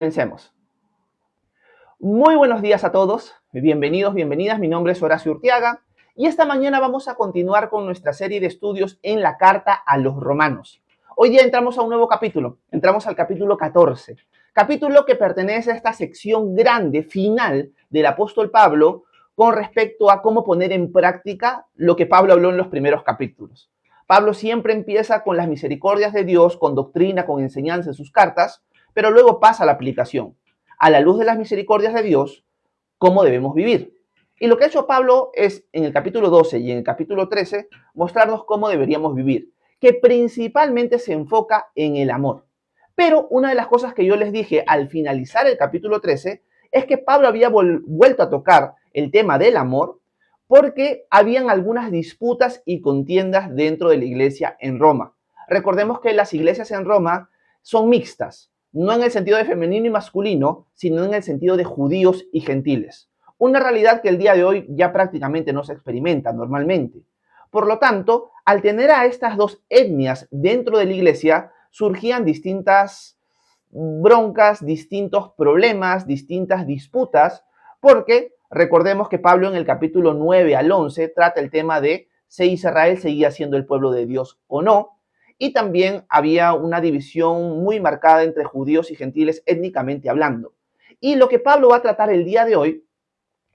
Comencemos. Muy buenos días a todos, bienvenidos, bienvenidas, mi nombre es Horacio Urtiaga y esta mañana vamos a continuar con nuestra serie de estudios en la carta a los romanos. Hoy día entramos a un nuevo capítulo, entramos al capítulo 14, capítulo que pertenece a esta sección grande, final del apóstol Pablo con respecto a cómo poner en práctica lo que Pablo habló en los primeros capítulos. Pablo siempre empieza con las misericordias de Dios, con doctrina, con enseñanza en sus cartas, pero luego pasa a la aplicación. A la luz de las misericordias de Dios, cómo debemos vivir. Y lo que ha hecho Pablo es, en el capítulo 12 y en el capítulo 13, mostrarnos cómo deberíamos vivir, que principalmente se enfoca en el amor. Pero una de las cosas que yo les dije al finalizar el capítulo 13 es que Pablo había vuelto a tocar el tema del amor porque habían algunas disputas y contiendas dentro de la iglesia en Roma. Recordemos que las iglesias en Roma son mixtas, no en el sentido de femenino y masculino, sino en el sentido de judíos y gentiles. Una realidad que el día de hoy ya prácticamente no se experimenta normalmente. Por lo tanto, al tener a estas dos etnias dentro de la iglesia, surgían distintas broncas, distintos problemas, distintas disputas, porque recordemos que Pablo en el capítulo 9 al 11 trata el tema de si Israel seguía siendo el pueblo de Dios o no, y también había una división muy marcada entre judíos y gentiles étnicamente hablando. Y lo que Pablo va a tratar el día de hoy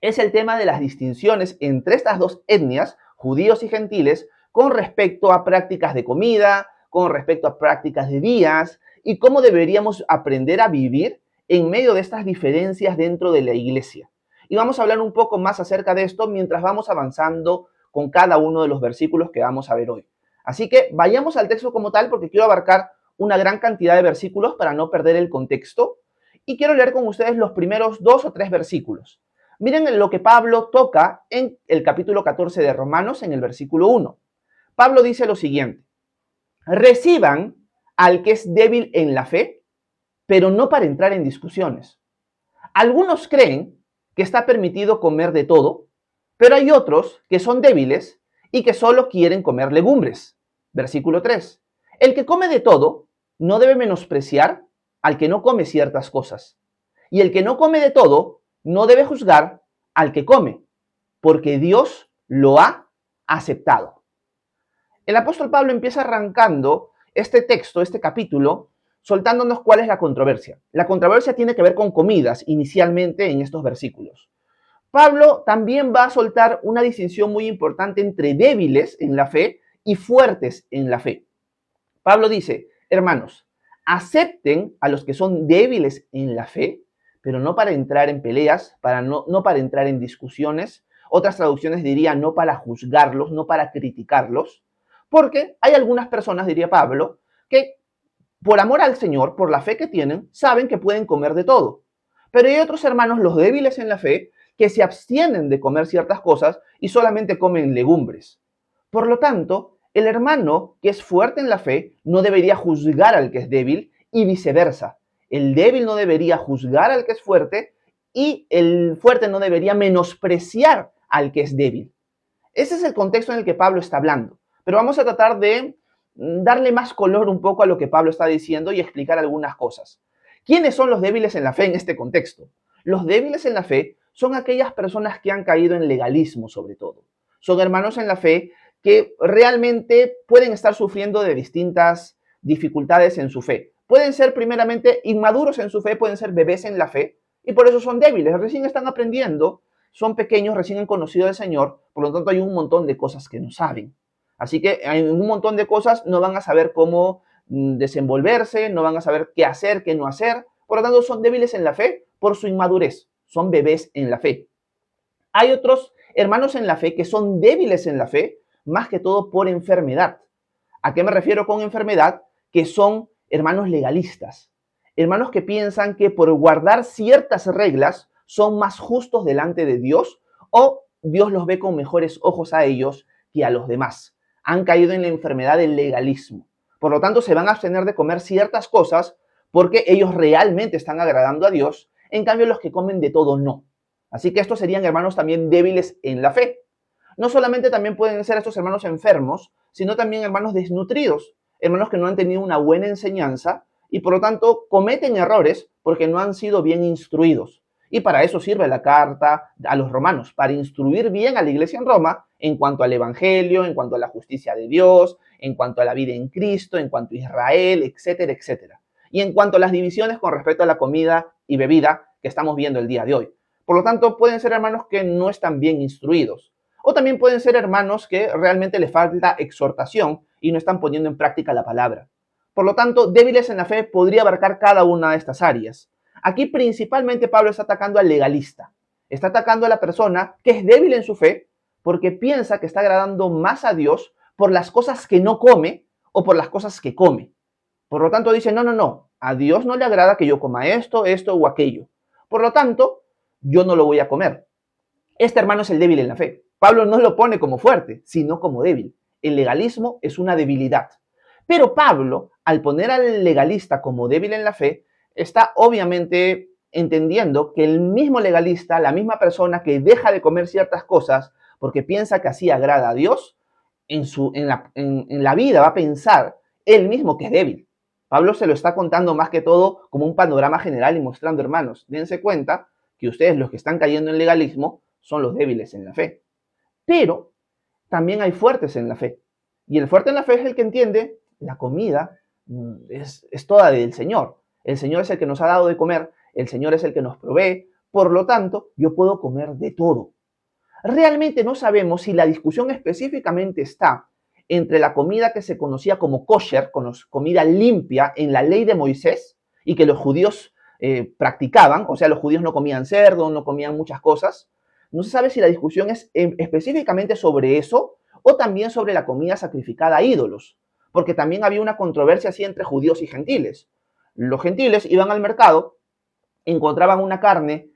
es el tema de las distinciones entre estas dos etnias, judíos y gentiles, con respecto a prácticas de comida, con respecto a prácticas de días y cómo deberíamos aprender a vivir en medio de estas diferencias dentro de la iglesia. Y vamos a hablar un poco más acerca de esto mientras vamos avanzando con cada uno de los versículos que vamos a ver hoy. Así que vayamos al texto como tal porque quiero abarcar una gran cantidad de versículos para no perder el contexto y quiero leer con ustedes los primeros 2 o 3 versículos. Miren lo que Pablo toca en el capítulo 14 de Romanos en el versículo 1. Pablo dice lo siguiente: reciban al que es débil en la fe, pero no para entrar en discusiones. Algunos creen que está permitido comer de todo, pero hay otros que son débiles y que solo quieren comer legumbres. Versículo 3. El que come de todo no debe menospreciar al que no come ciertas cosas. Y el que no come de todo no debe juzgar al que come, porque Dios lo ha aceptado. El apóstol Pablo empieza arrancando este texto, este capítulo, soltándonos cuál es la controversia. La controversia tiene que ver con comidas inicialmente en estos versículos. Pablo también va a soltar una distinción muy importante entre débiles en la fe y fuertes en la fe. Pablo dice: hermanos, acepten a los que son débiles en la fe, pero no para entrar en peleas, no para entrar en discusiones. Otras traducciones dirían no para juzgarlos, no para criticarlos, porque hay algunas personas, diría Pablo, que por amor al Señor, por la fe que tienen, saben que pueden comer de todo. Pero hay otros hermanos, los débiles en la fe, que se abstienen de comer ciertas cosas y solamente comen legumbres. Por lo tanto, el hermano que es fuerte en la fe no debería juzgar al que es débil y viceversa. El débil no debería juzgar al que es fuerte y el fuerte no debería menospreciar al que es débil. Ese es el contexto en el que Pablo está hablando. Pero vamos a tratar de darle más color un poco a lo que Pablo está diciendo y explicar algunas cosas. ¿Quiénes son los débiles en la fe en este contexto? Los débiles en la fe son aquellas personas que han caído en legalismo sobre todo. Son hermanos en la fe que realmente pueden estar sufriendo de distintas dificultades en su fe. Pueden ser primeramente inmaduros en su fe, pueden ser bebés en la fe y por eso son débiles, recién están aprendiendo, son pequeños, recién han conocido al Señor, por lo tanto hay un montón de cosas que no saben. Así que en un montón de cosas no van a saber cómo desenvolverse, no van a saber qué hacer, qué no hacer. Por lo tanto, son débiles en la fe por su inmadurez. Son bebés en la fe. Hay otros hermanos en la fe que son débiles en la fe, más que todo por enfermedad. ¿A qué me refiero con enfermedad? Que son hermanos legalistas. Hermanos que piensan que por guardar ciertas reglas son más justos delante de Dios o Dios los ve con mejores ojos a ellos que a los demás. Han caído en la enfermedad del legalismo. Por lo tanto, se van a abstener de comer ciertas cosas porque ellos realmente están agradando a Dios. En cambio, los que comen de todo no. Así que estos serían hermanos también débiles en la fe. No solamente también pueden ser estos hermanos enfermos, sino también hermanos desnutridos, hermanos que no han tenido una buena enseñanza y por lo tanto cometen errores porque no han sido bien instruidos. Y para eso sirve la carta a los romanos, para instruir bien a la iglesia en Roma en cuanto al evangelio, en cuanto a la justicia de Dios, en cuanto a la vida en Cristo, en cuanto a Israel, etcétera, etcétera. Y en cuanto a las divisiones con respecto a la comida y bebida que estamos viendo el día de hoy. Por lo tanto, pueden ser hermanos que no están bien instruidos. O también pueden ser hermanos que realmente les falta exhortación y no están poniendo en práctica la palabra. Por lo tanto, débiles en la fe podría abarcar cada una de estas áreas. Aquí principalmente Pablo está atacando al legalista. Está atacando a la persona que es débil en su fe porque piensa que está agradando más a Dios por las cosas que no come o por las cosas que come. Por lo tanto dice, no, a Dios no le agrada que yo coma esto o aquello. Por lo tanto, yo no lo voy a comer. Este hermano es el débil en la fe. Pablo no lo pone como fuerte, sino como débil. El legalismo es una debilidad. Pero Pablo, al poner al legalista como débil en la fe, está obviamente entendiendo que el mismo legalista, la misma persona que deja de comer ciertas cosas porque piensa que así agrada a Dios, en la vida va a pensar él mismo que es débil. Pablo se lo está contando más que todo como un panorama general y mostrando, hermanos, dense cuenta que ustedes, los que están cayendo en legalismo, son los débiles en la fe. Pero también hay fuertes en la fe. Y el fuerte en la fe es el que entiende la comida es toda del Señor. El Señor es el que nos ha dado de comer, el Señor es el que nos provee, por lo tanto, yo puedo comer de todo. Realmente no sabemos si la discusión específicamente está entre la comida que se conocía como kosher, comida limpia en la ley de Moisés y que los judíos practicaban, o sea, los judíos no comían cerdo, no comían muchas cosas. No se sabe si la discusión es específicamente sobre eso o también sobre la comida sacrificada a ídolos, porque también había una controversia así entre judíos y gentiles. Los gentiles iban al mercado, encontraban una carne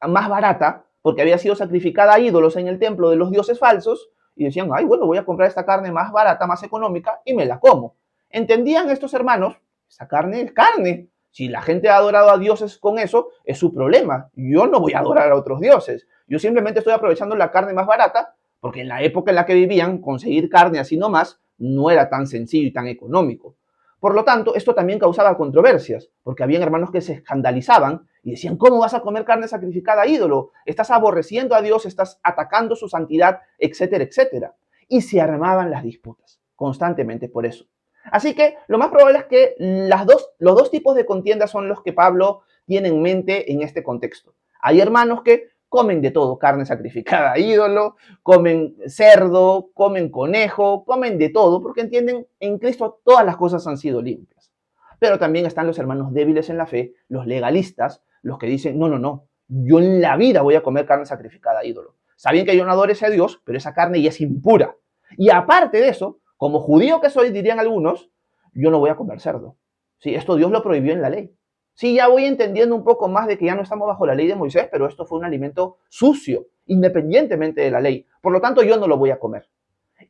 más barata porque había sido sacrificada a ídolos en el templo de los dioses falsos y decían, ay, bueno, voy a comprar esta carne más barata, más económica y me la como. ¿Entendían estos hermanos? Esa carne es carne. Si la gente ha adorado a dioses con eso, es su problema. Yo no voy a adorar a otros dioses. Yo simplemente estoy aprovechando la carne más barata porque en la época en la que vivían, conseguir carne así nomás no era tan sencillo y tan económico. Por lo tanto, esto también causaba controversias, porque habían hermanos que se escandalizaban y decían, ¿cómo vas a comer carne sacrificada a ídolo? Estás aborreciendo a Dios, estás atacando su santidad, etcétera, etcétera. Y se armaban las disputas constantemente por eso. Así que lo más probable es que los dos tipos de contiendas son los que Pablo tiene en mente en este contexto. Hay hermanos que comen de todo, carne sacrificada a ídolo, comen cerdo, comen conejo, comen de todo, porque entienden en Cristo todas las cosas han sido limpias. Pero también están los hermanos débiles en la fe, los legalistas, los que dicen, no, yo en la vida voy a comer carne sacrificada a ídolo. Saben que yo no adoro a Dios, pero esa carne ya es impura. Y aparte de eso, como judío que soy, dirían algunos, yo no voy a comer cerdo. Sí, esto Dios lo prohibió en la ley. Sí, ya voy entendiendo un poco más de que ya no estamos bajo la ley de Moisés, pero esto fue un alimento sucio, independientemente de la ley. Por lo tanto, yo no lo voy a comer.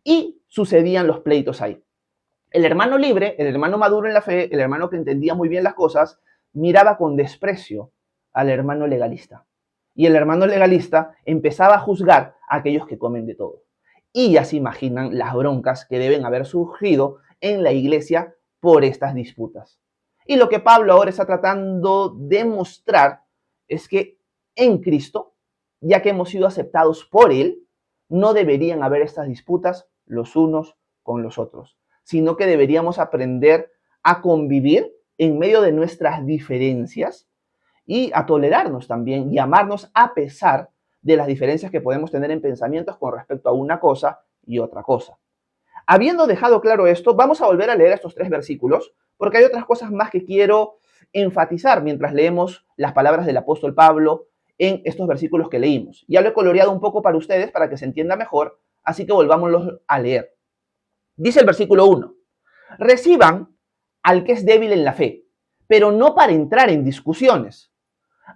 Y sucedían los pleitos ahí. El hermano libre, el hermano maduro en la fe, el hermano que entendía muy bien las cosas, miraba con desprecio al hermano legalista. Y el hermano legalista empezaba a juzgar a aquellos que comen de todo. Y ya se imaginan las broncas que deben haber surgido en la iglesia por estas disputas. Y lo que Pablo ahora está tratando de mostrar es que en Cristo, ya que hemos sido aceptados por Él, no deberían haber estas disputas los unos con los otros, sino que deberíamos aprender a convivir en medio de nuestras diferencias y a tolerarnos también y amarnos a pesar de las diferencias que podemos tener en pensamientos con respecto a una cosa y otra cosa. Habiendo dejado claro esto, vamos a volver a leer estos 3 versículos, porque hay otras cosas más que quiero enfatizar mientras leemos las palabras del apóstol Pablo en estos versículos que leímos. Ya lo he coloreado un poco para ustedes para que se entienda mejor, así que volvámoslos a leer. Dice el versículo 1, reciban al que es débil en la fe, pero no para entrar en discusiones.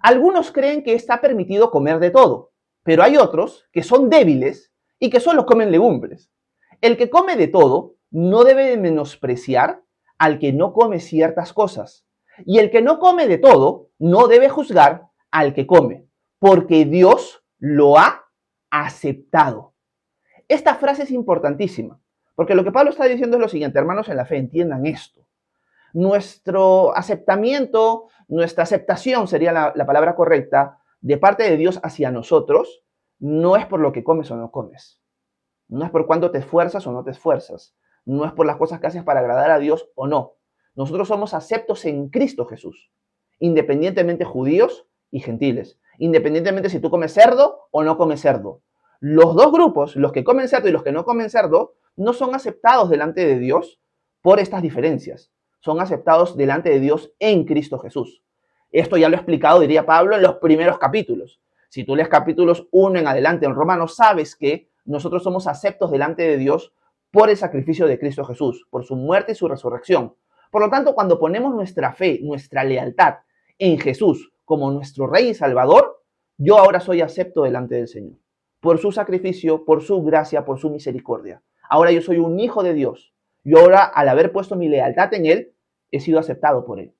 Algunos creen que está permitido comer de todo, pero hay otros que son débiles y que solo comen legumbres. El que come de todo no debe menospreciar al que no come ciertas cosas. Y el que no come de todo no debe juzgar al que come, porque Dios lo ha aceptado. Esta frase es importantísima, porque lo que Pablo está diciendo es lo siguiente, hermanos en la fe, entiendan esto. Nuestro aceptamiento, nuestra aceptación sería la palabra correcta, de parte de Dios hacia nosotros, no es por lo que comes o no comes. No es por cuánto te esfuerzas o no te esfuerzas. No es por las cosas que haces para agradar a Dios o no. Nosotros somos aceptos en Cristo Jesús, independientemente judíos y gentiles, independientemente si tú comes cerdo o no comes cerdo. Los dos grupos, los que comen cerdo y los que no comen cerdo, no son aceptados delante de Dios por estas diferencias. Son aceptados delante de Dios en Cristo Jesús. Esto ya lo he explicado, diría Pablo, en los primeros capítulos. Si tú lees capítulos 1 en adelante en Romanos, sabes que nosotros somos aceptos delante de Dios por el sacrificio de Cristo Jesús, por su muerte y su resurrección. Por lo tanto, cuando ponemos nuestra fe, nuestra lealtad en Jesús como nuestro Rey y Salvador, yo ahora soy acepto delante del Señor. Por su sacrificio, por su gracia, por su misericordia. Ahora yo soy un hijo de Dios. Yo ahora, al haber puesto mi lealtad en Él, he sido aceptado por Él.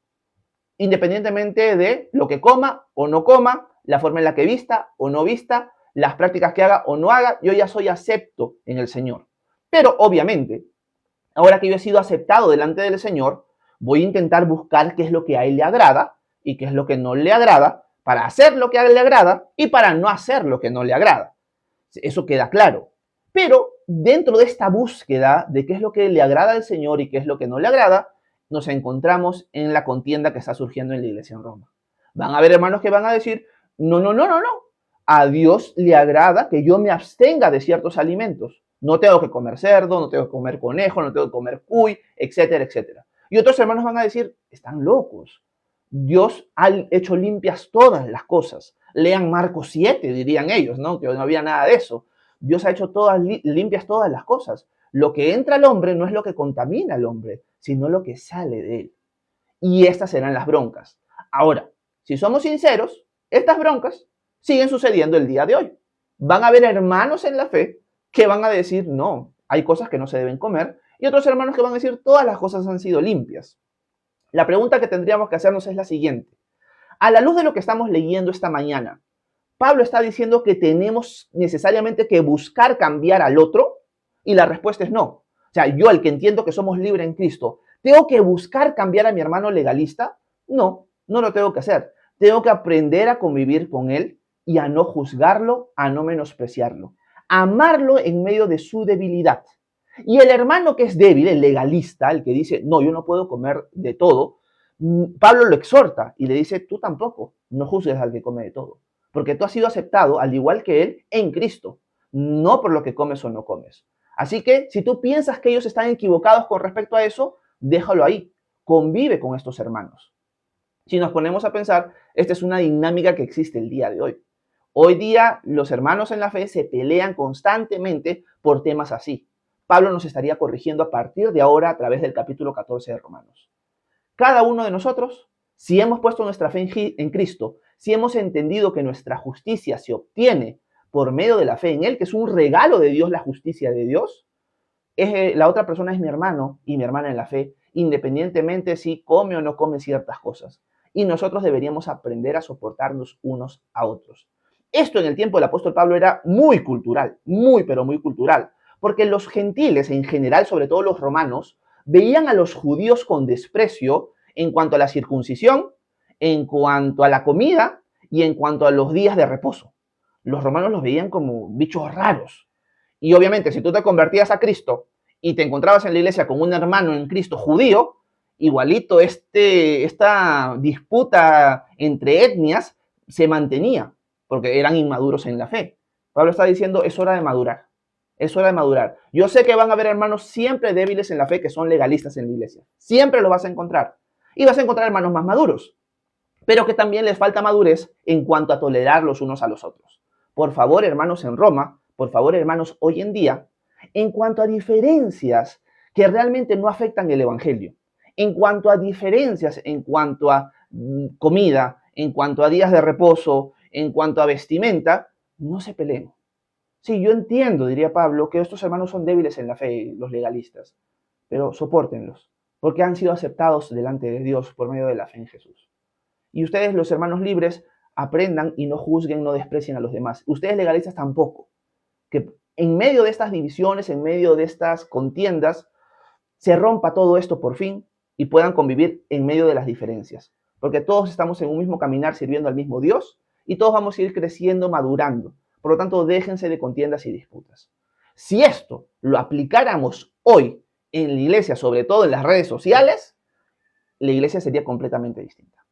Independientemente de lo que coma o no coma, la forma en la que vista o no vista, las prácticas que haga o no haga, yo ya soy acepto en el Señor. Pero obviamente, ahora que yo he sido aceptado delante del Señor, voy a intentar buscar qué es lo que a Él le agrada y qué es lo que no le agrada, para hacer lo que a Él le agrada y para no hacer lo que no le agrada. Eso queda claro. Pero dentro de esta búsqueda de qué es lo que le agrada al Señor y qué es lo que no le agrada, nos encontramos en la contienda que está surgiendo en la iglesia en Roma. Van a haber hermanos que van a decir, no, no, no, no, no. A Dios le agrada que yo me abstenga de ciertos alimentos. No tengo que comer cerdo, no tengo que comer conejo, no tengo que comer cuy, etcétera, etcétera. Y otros hermanos van a decir, están locos. Dios ha hecho limpias todas las cosas. Lean Marcos 7, dirían ellos, ¿no? Que no había nada de eso. Dios ha hecho todas limpias todas las cosas. Lo que entra al hombre no es lo que contamina al hombre, sino lo que sale de él. Y estas serán las broncas. Ahora, si somos sinceros, estas broncas siguen sucediendo el día de hoy. Van a haber hermanos en la fe que van a decir, no, hay cosas que no se deben comer, y otros hermanos que van a decir, todas las cosas han sido limpias. La pregunta que tendríamos que hacernos es la siguiente. A la luz de lo que estamos leyendo esta mañana, Pablo está diciendo que tenemos necesariamente que buscar cambiar al otro, y la respuesta es no. O sea, yo, el que entiendo que somos libres en Cristo, ¿tengo que buscar cambiar a mi hermano legalista? No, no lo tengo que hacer. Tengo que aprender a convivir con él y a no juzgarlo, a no menospreciarlo. Amarlo en medio de su debilidad. Y el hermano que es débil, el legalista, el que dice, no, yo no puedo comer de todo, Pablo lo exhorta y le dice, tú tampoco, no juzgues al que come de todo. Porque tú has sido aceptado, al igual que él, en Cristo, no por lo que comes o no comes. Así que si tú piensas que ellos están equivocados con respecto a eso, déjalo ahí, convive con estos hermanos. Si nos ponemos a pensar, esta es una dinámica que existe el día de hoy. Hoy día los hermanos en la fe se pelean constantemente por temas así. Pablo nos estaría corrigiendo a partir de ahora a través del capítulo 14 de Romanos. Cada uno de nosotros, si hemos puesto nuestra fe en Cristo, si hemos entendido que nuestra justicia se obtiene por medio de la fe en Él, que es un regalo de Dios, la justicia de Dios, la otra persona es mi hermano y mi hermana en la fe, independientemente si come o no come ciertas cosas. Y nosotros deberíamos aprender a soportarnos unos a otros. Esto en el tiempo del apóstol Pablo era muy cultural, muy pero muy cultural, porque los gentiles en general, sobre todo los romanos, veían a los judíos con desprecio en cuanto a la circuncisión, en cuanto a la comida y en cuanto a los días de reposo. Los romanos los veían como bichos raros. Y obviamente, si tú te convertías a Cristo y te encontrabas en la iglesia con un hermano en Cristo judío, igualito esta disputa entre etnias se mantenía, porque eran inmaduros en la fe. Pablo está diciendo, es hora de madurar. Es hora de madurar. Yo sé que van a haber hermanos siempre débiles en la fe que son legalistas en la iglesia. Siempre los vas a encontrar. Y vas a encontrar hermanos más maduros, pero que también les falta madurez en cuanto a tolerar los unos a los otros. Por favor, hermanos en Roma, por favor, hermanos, hoy en día, en cuanto a diferencias que realmente no afectan el evangelio, en cuanto a diferencias, en cuanto a comida, en cuanto a días de reposo, en cuanto a vestimenta, no se peleen. Sí, yo entiendo, diría Pablo, que estos hermanos son débiles en la fe, los legalistas, pero sopórtenlos, porque han sido aceptados delante de Dios por medio de la fe en Jesús. Y ustedes, los hermanos libres, aprendan y no juzguen, no desprecien a los demás. Ustedes legalistas tampoco. Que en medio de estas divisiones, en medio de estas contiendas, se rompa todo esto por fin y puedan convivir en medio de las diferencias. Porque todos estamos en un mismo caminar sirviendo al mismo Dios y todos vamos a ir creciendo, madurando. Por lo tanto, déjense de contiendas y disputas. Si esto lo aplicáramos hoy en la iglesia, sobre todo en las redes sociales, la iglesia sería completamente distinta.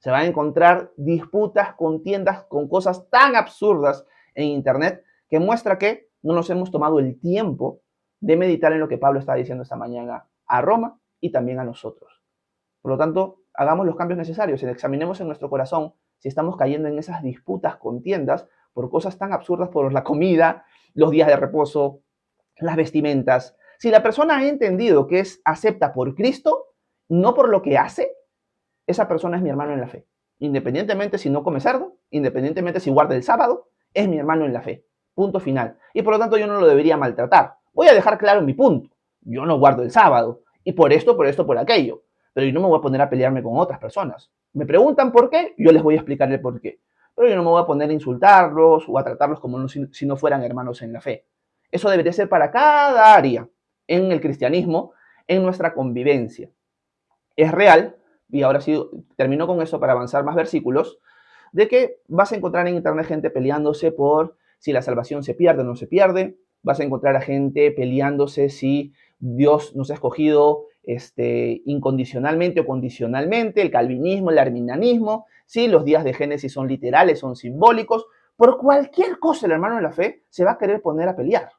Se van a encontrar disputas, contiendas con cosas tan absurdas en internet que muestra que no nos hemos tomado el tiempo de meditar en lo que Pablo está diciendo esta mañana a Roma y también a nosotros. Por lo tanto, hagamos los cambios necesarios y examinemos en nuestro corazón si estamos cayendo en esas disputas, contiendas por cosas tan absurdas, por la comida, los días de reposo, las vestimentas. Si la persona ha entendido que es acepta por Cristo, no por lo que hace, esa persona es mi hermano en la fe. Independientemente si no come cerdo, independientemente si guarda el sábado, es mi hermano en la fe. Punto final. Y por lo tanto yo no lo debería maltratar. Voy a dejar claro mi punto. Yo no guardo el sábado. Y por esto, por aquello. Pero yo no me voy a poner a pelearme con otras personas. Me preguntan por qué, yo les voy a explicar el por qué. Pero yo no me voy a poner a insultarlos o a tratarlos como si no fueran hermanos en la fe. Eso debería ser para cada área en el cristianismo, en nuestra convivencia. Es real, y ahora sí termino con eso para avanzar más versículos, de que vas a encontrar en internet gente peleándose por si la salvación se pierde o no se pierde. Vas a encontrar a gente peleándose si Dios nos ha escogido incondicionalmente o condicionalmente, el calvinismo, el arminianismo, si los días de Génesis son literales, son simbólicos. Por cualquier cosa el hermano de la fe se va a querer poner a pelear.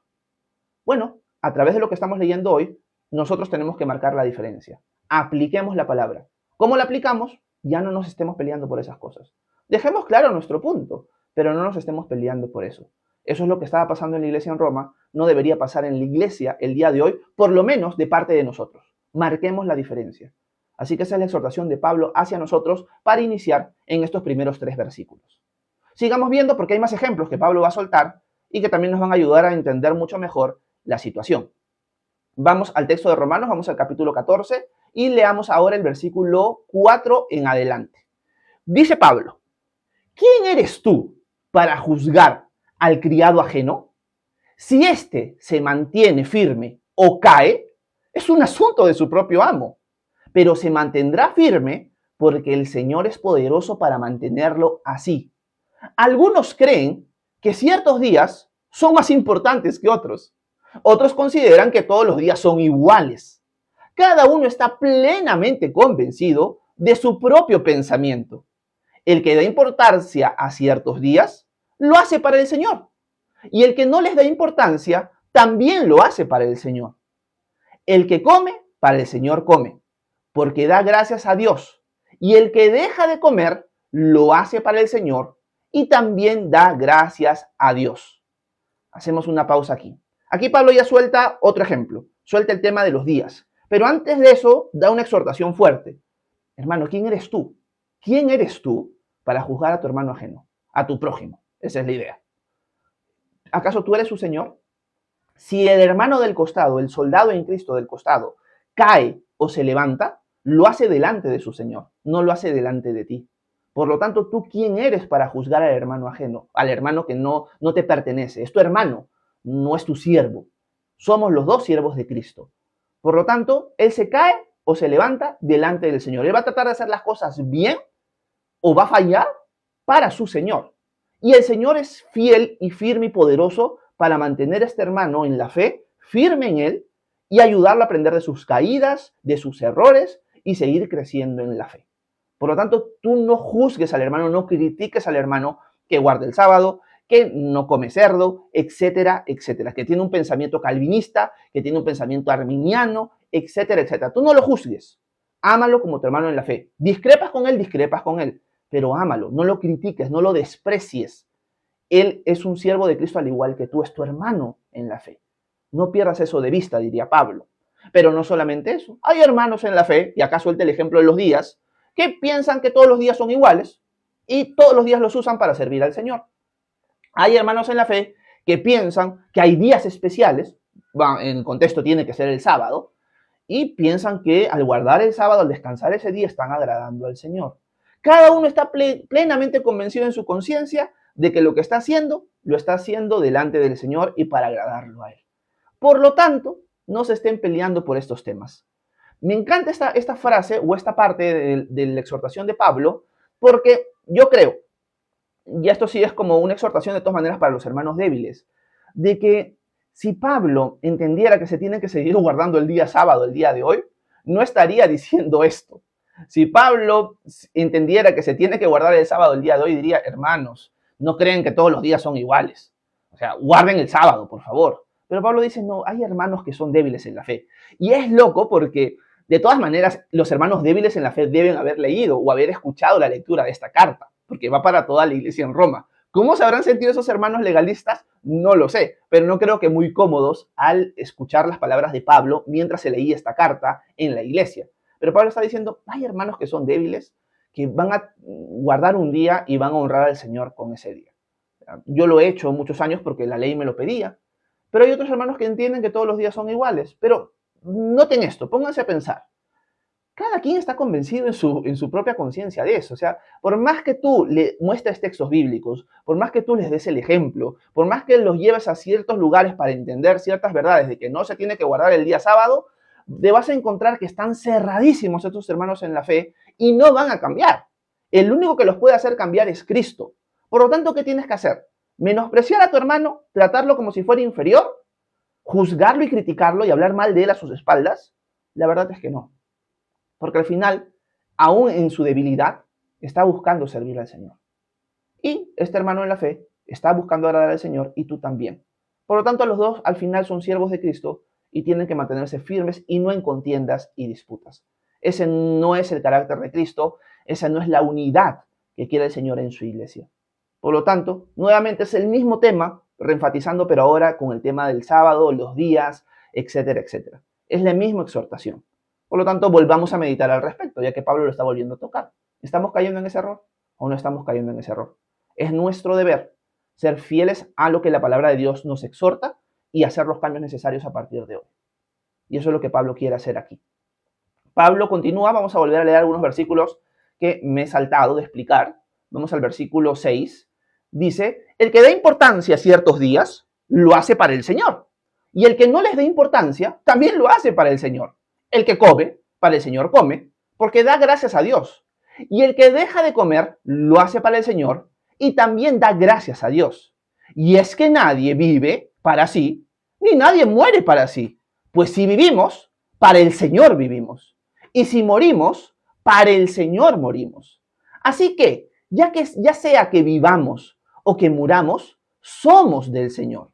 Bueno, a través de lo que estamos leyendo hoy, nosotros tenemos que marcar la diferencia. Apliquemos la palabra. ¿Cómo la aplicamos? Ya no nos estemos peleando por esas cosas. Dejemos claro nuestro punto, pero no nos estemos peleando por eso. Eso es lo que estaba pasando en la iglesia en Roma. No debería pasar en la iglesia el día de hoy, por lo menos de parte de nosotros. Marquemos la diferencia. Así que esa es la exhortación de Pablo hacia nosotros para iniciar en estos primeros 3 versículos. Sigamos viendo porque hay más ejemplos que Pablo va a soltar y que también nos van a ayudar a entender mucho mejor la situación. Vamos al texto de Romanos, vamos al capítulo 14 y leamos ahora el versículo 4 en adelante. Dice Pablo, ¿quién eres tú para juzgar al criado ajeno? Si éste se mantiene firme o cae, es un asunto de su propio amo, pero se mantendrá firme porque el Señor es poderoso para mantenerlo así. Algunos creen que ciertos días son más importantes que otros. Otros consideran que todos los días son iguales. Cada uno está plenamente convencido de su propio pensamiento. El que da importancia a ciertos días, lo hace para el Señor. Y el que no les da importancia, también lo hace para el Señor. El que come, para el Señor come, porque da gracias a Dios. Y el que deja de comer, lo hace para el Señor y también da gracias a Dios. Hacemos una pausa aquí. Aquí Pablo ya suelta otro ejemplo, suelta el tema de los días. Pero antes de eso, da una exhortación fuerte. Hermano, ¿quién eres tú? ¿Quién eres tú para juzgar a tu hermano ajeno, a tu prójimo? Esa es la idea. ¿Acaso tú eres su Señor? Si el hermano del costado, el soldado en Cristo del costado, cae o se levanta, lo hace delante de su Señor, no lo hace delante de ti. Por lo tanto, ¿tú quién eres para juzgar al hermano ajeno, al hermano que no te pertenece? Es tu hermano, no es tu siervo. Somos los dos siervos de Cristo. Por lo tanto, él se cae o se levanta delante del Señor. Él va a tratar de hacer las cosas bien o va a fallar para su Señor. Y el Señor es fiel y firme y poderoso para mantener a este hermano en la fe, firme en él y ayudarlo a aprender de sus caídas, de sus errores y seguir creciendo en la fe. Por lo tanto, tú no juzgues al hermano, no critiques al hermano que guarda el sábado, que no come cerdo, etcétera, etcétera, que tiene un pensamiento calvinista, que tiene un pensamiento arminiano, etcétera, etcétera. Tú no lo juzgues. Ámalo como tu hermano en la fe. Discrepas con él, pero ámalo, no lo critiques, no lo desprecies. Él es un siervo de Cristo al igual que tú, es tu hermano en la fe. No pierdas eso de vista, diría Pablo. Pero no solamente eso. Hay hermanos en la fe, y acá suelta el ejemplo de los días, que piensan que todos los días son iguales y todos los días los usan para servir al Señor. Hay hermanos en la fe que piensan que hay días especiales, en el contexto tiene que ser el sábado, y piensan que al guardar el sábado, al descansar ese día, están agradando al Señor. Cada uno está plenamente convencido en su conciencia de que lo que está haciendo, lo está haciendo delante del Señor y para agradarlo a Él. Por lo tanto, no se estén peleando por estos temas. Me encanta esta frase o esta parte de la exhortación de Pablo, porque yo creo, y esto sí es como una exhortación de todas maneras para los hermanos débiles, de que si Pablo entendiera que se tiene que seguir guardando el día sábado, el día de hoy, no estaría diciendo esto. Si Pablo entendiera que se tiene que guardar el sábado, el día de hoy, diría, hermanos, no creen que todos los días son iguales. O sea, guarden el sábado, por favor. Pero Pablo dice, no, hay hermanos que son débiles en la fe. Y es loco porque, de todas maneras, los hermanos débiles en la fe deben haber leído o haber escuchado la lectura de esta carta, porque va para toda la iglesia en Roma. ¿Cómo se habrán sentido esos hermanos legalistas? No lo sé, pero no creo que muy cómodos al escuchar las palabras de Pablo mientras se leía esta carta en la iglesia. Pero Pablo está diciendo, hay hermanos que son débiles, que van a guardar un día y van a honrar al Señor con ese día. Yo lo he hecho muchos años porque la ley me lo pedía, pero hay otros hermanos que entienden que todos los días son iguales. Pero noten esto, pónganse a pensar. Cada quien está convencido en su propia conciencia de eso. O sea, por más que tú le muestres textos bíblicos, por más que tú les des el ejemplo, por más que los lleves a ciertos lugares para entender ciertas verdades de que no se tiene que guardar el día sábado, te vas a encontrar que están cerradísimos estos hermanos en la fe y no van a cambiar. El único que los puede hacer cambiar es Cristo. Por lo tanto, ¿qué tienes que hacer? ¿Menospreciar a tu hermano? ¿Tratarlo como si fuera inferior? ¿Juzgarlo y criticarlo y hablar mal de él a sus espaldas? La verdad es que no. Porque al final, aún en su debilidad, está buscando servir al Señor. Y este hermano en la fe está buscando agradar al Señor y tú también. Por lo tanto, los dos al final son siervos de Cristo y tienen que mantenerse firmes y no en contiendas y disputas. Ese no es el carácter de Cristo, esa no es la unidad que quiere el Señor en su iglesia. Por lo tanto, nuevamente es el mismo tema, reenfatizando, pero ahora con el tema del sábado, los días, etcétera, etcétera. Es la misma exhortación. Por lo tanto, volvamos a meditar al respecto, ya que Pablo lo está volviendo a tocar. ¿Estamos cayendo en ese error o no estamos cayendo en ese error? Es nuestro deber ser fieles a lo que la palabra de Dios nos exhorta y hacer los cambios necesarios a partir de hoy. Y eso es lo que Pablo quiere hacer aquí. Pablo continúa, vamos a volver a leer algunos versículos que me he saltado de explicar. Vamos al versículo 6. Dice, el que da importancia a ciertos días, lo hace para el Señor. Y el que no les dé importancia, también lo hace para el Señor. El que come, para el Señor come, porque da gracias a Dios. Y el que deja de comer, lo hace para el Señor y también da gracias a Dios. Y es que nadie vive para sí, ni nadie muere para sí. Pues si vivimos, para el Señor vivimos. Y si morimos, para el Señor morimos. Así que, ya sea que vivamos o que muramos, somos del Señor.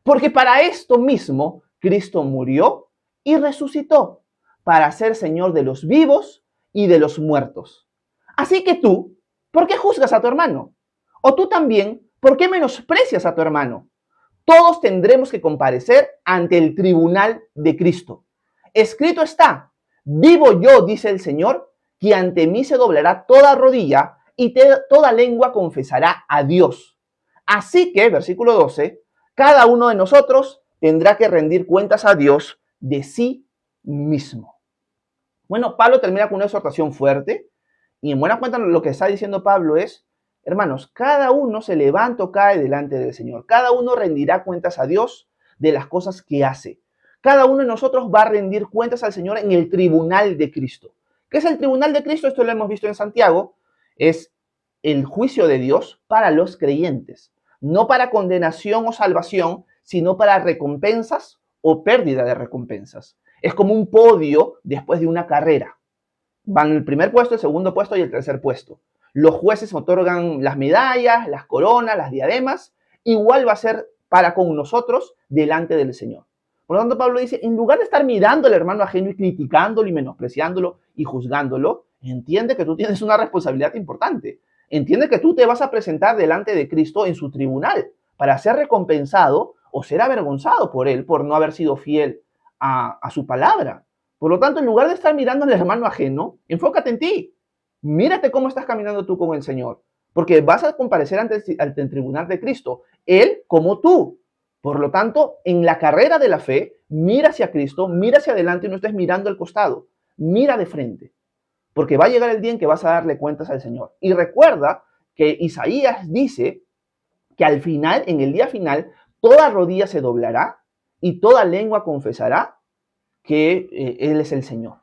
Porque para esto mismo Cristo murió y resucitó, para ser Señor de los vivos y de los muertos. Así que tú, ¿por qué juzgas a tu hermano? O tú también, ¿por qué menosprecias a tu hermano? Todos tendremos que comparecer ante el tribunal de Cristo. Escrito está, vivo yo, dice el Señor, que ante mí se doblará toda rodilla y toda lengua confesará a Dios. Así que, versículo 12, cada uno de nosotros tendrá que rendir cuentas a Dios de sí mismo. Bueno, Pablo termina con una exhortación fuerte y en buena cuenta lo que está diciendo Pablo es, hermanos, cada uno se levanta o cae delante del Señor. Cada uno rendirá cuentas a Dios de las cosas que hace. Cada uno de nosotros va a rendir cuentas al Señor en el tribunal de Cristo. ¿Qué es el tribunal de Cristo? Esto lo hemos visto en Santiago. Es el juicio de Dios para los creyentes. No para condenación o salvación, sino para recompensas o pérdida de recompensas. Es como un podio después de una carrera. Van el primer puesto, el segundo puesto y el tercer puesto. Los jueces otorgan las medallas, las coronas, las diademas. Igual va a ser para con nosotros delante del Señor. Por lo tanto, Pablo dice, en lugar de estar mirando al hermano ajeno y criticándolo y menospreciándolo y juzgándolo, entiende que tú tienes una responsabilidad importante. Entiende que tú te vas a presentar delante de Cristo en su tribunal para ser recompensado o ser avergonzado por él por no haber sido fiel a su palabra. Por lo tanto, en lugar de estar mirando al hermano ajeno, enfócate en ti. Mírate cómo estás caminando tú con el Señor, porque vas a comparecer ante el tribunal de Cristo, Él como tú. Por lo tanto, en la carrera de la fe, mira hacia Cristo, mira hacia adelante y no estés mirando al costado. Mira de frente, porque va a llegar el día en que vas a darle cuentas al Señor. Y recuerda que Isaías dice que al final, en el día final, toda rodilla se doblará y toda lengua confesará que Él es el Señor.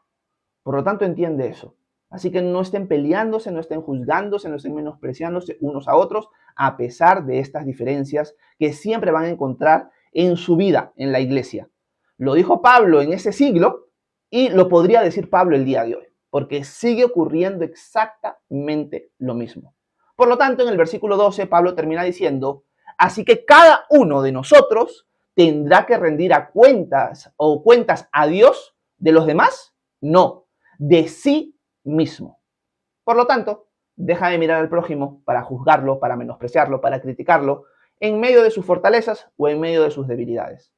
Por lo tanto, entiende eso. Así que no estén peleándose, no estén juzgándose, no estén menospreciándose unos a otros, a pesar de estas diferencias que siempre van a encontrar en su vida en la iglesia. Lo dijo Pablo en ese siglo y lo podría decir Pablo el día de hoy, porque sigue ocurriendo exactamente lo mismo. Por lo tanto, en el versículo 12, Pablo termina diciendo, así que cada uno de nosotros tendrá que rendir a cuentas a Dios de los demás, no, de sí mismo. Por lo tanto, deja de mirar al prójimo para juzgarlo, para menospreciarlo, para criticarlo, en medio de sus fortalezas o en medio de sus debilidades.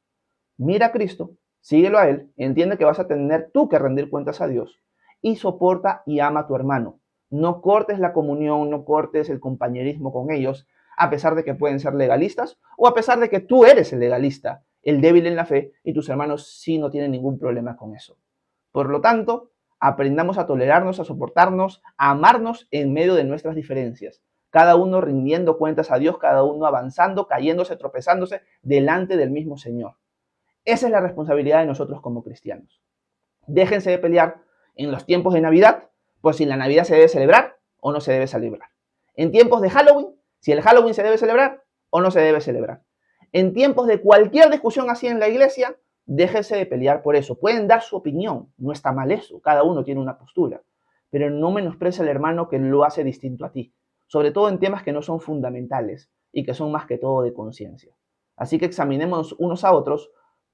Mira a Cristo, síguelo a Él, entiende que vas a tener tú que rendir cuentas a Dios y soporta y ama a tu hermano. No cortes la comunión, no cortes el compañerismo con ellos, a pesar de que pueden ser legalistas o a pesar de que tú eres el legalista, el débil en la fe y tus hermanos sí no tienen ningún problema con eso. Por lo tanto, aprendamos a tolerarnos, a soportarnos, a amarnos en medio de nuestras diferencias. Cada uno rindiendo cuentas a Dios, cada uno avanzando, cayéndose, tropezándose delante del mismo Señor. Esa es la responsabilidad de nosotros como cristianos. Déjense de pelear en los tiempos de Navidad, por si la Navidad se debe celebrar o no se debe celebrar. En tiempos de Halloween, si el Halloween se debe celebrar o no se debe celebrar. En tiempos de cualquier discusión así en la iglesia, déjense de pelear por eso. Pueden dar su opinión, no está mal eso, cada uno tiene una postura, pero no menosprecia al hermano que lo hace distinto a ti, sobre todo en temas que no son fundamentales y que son más que todo de conciencia. Así que examinemos unos a otros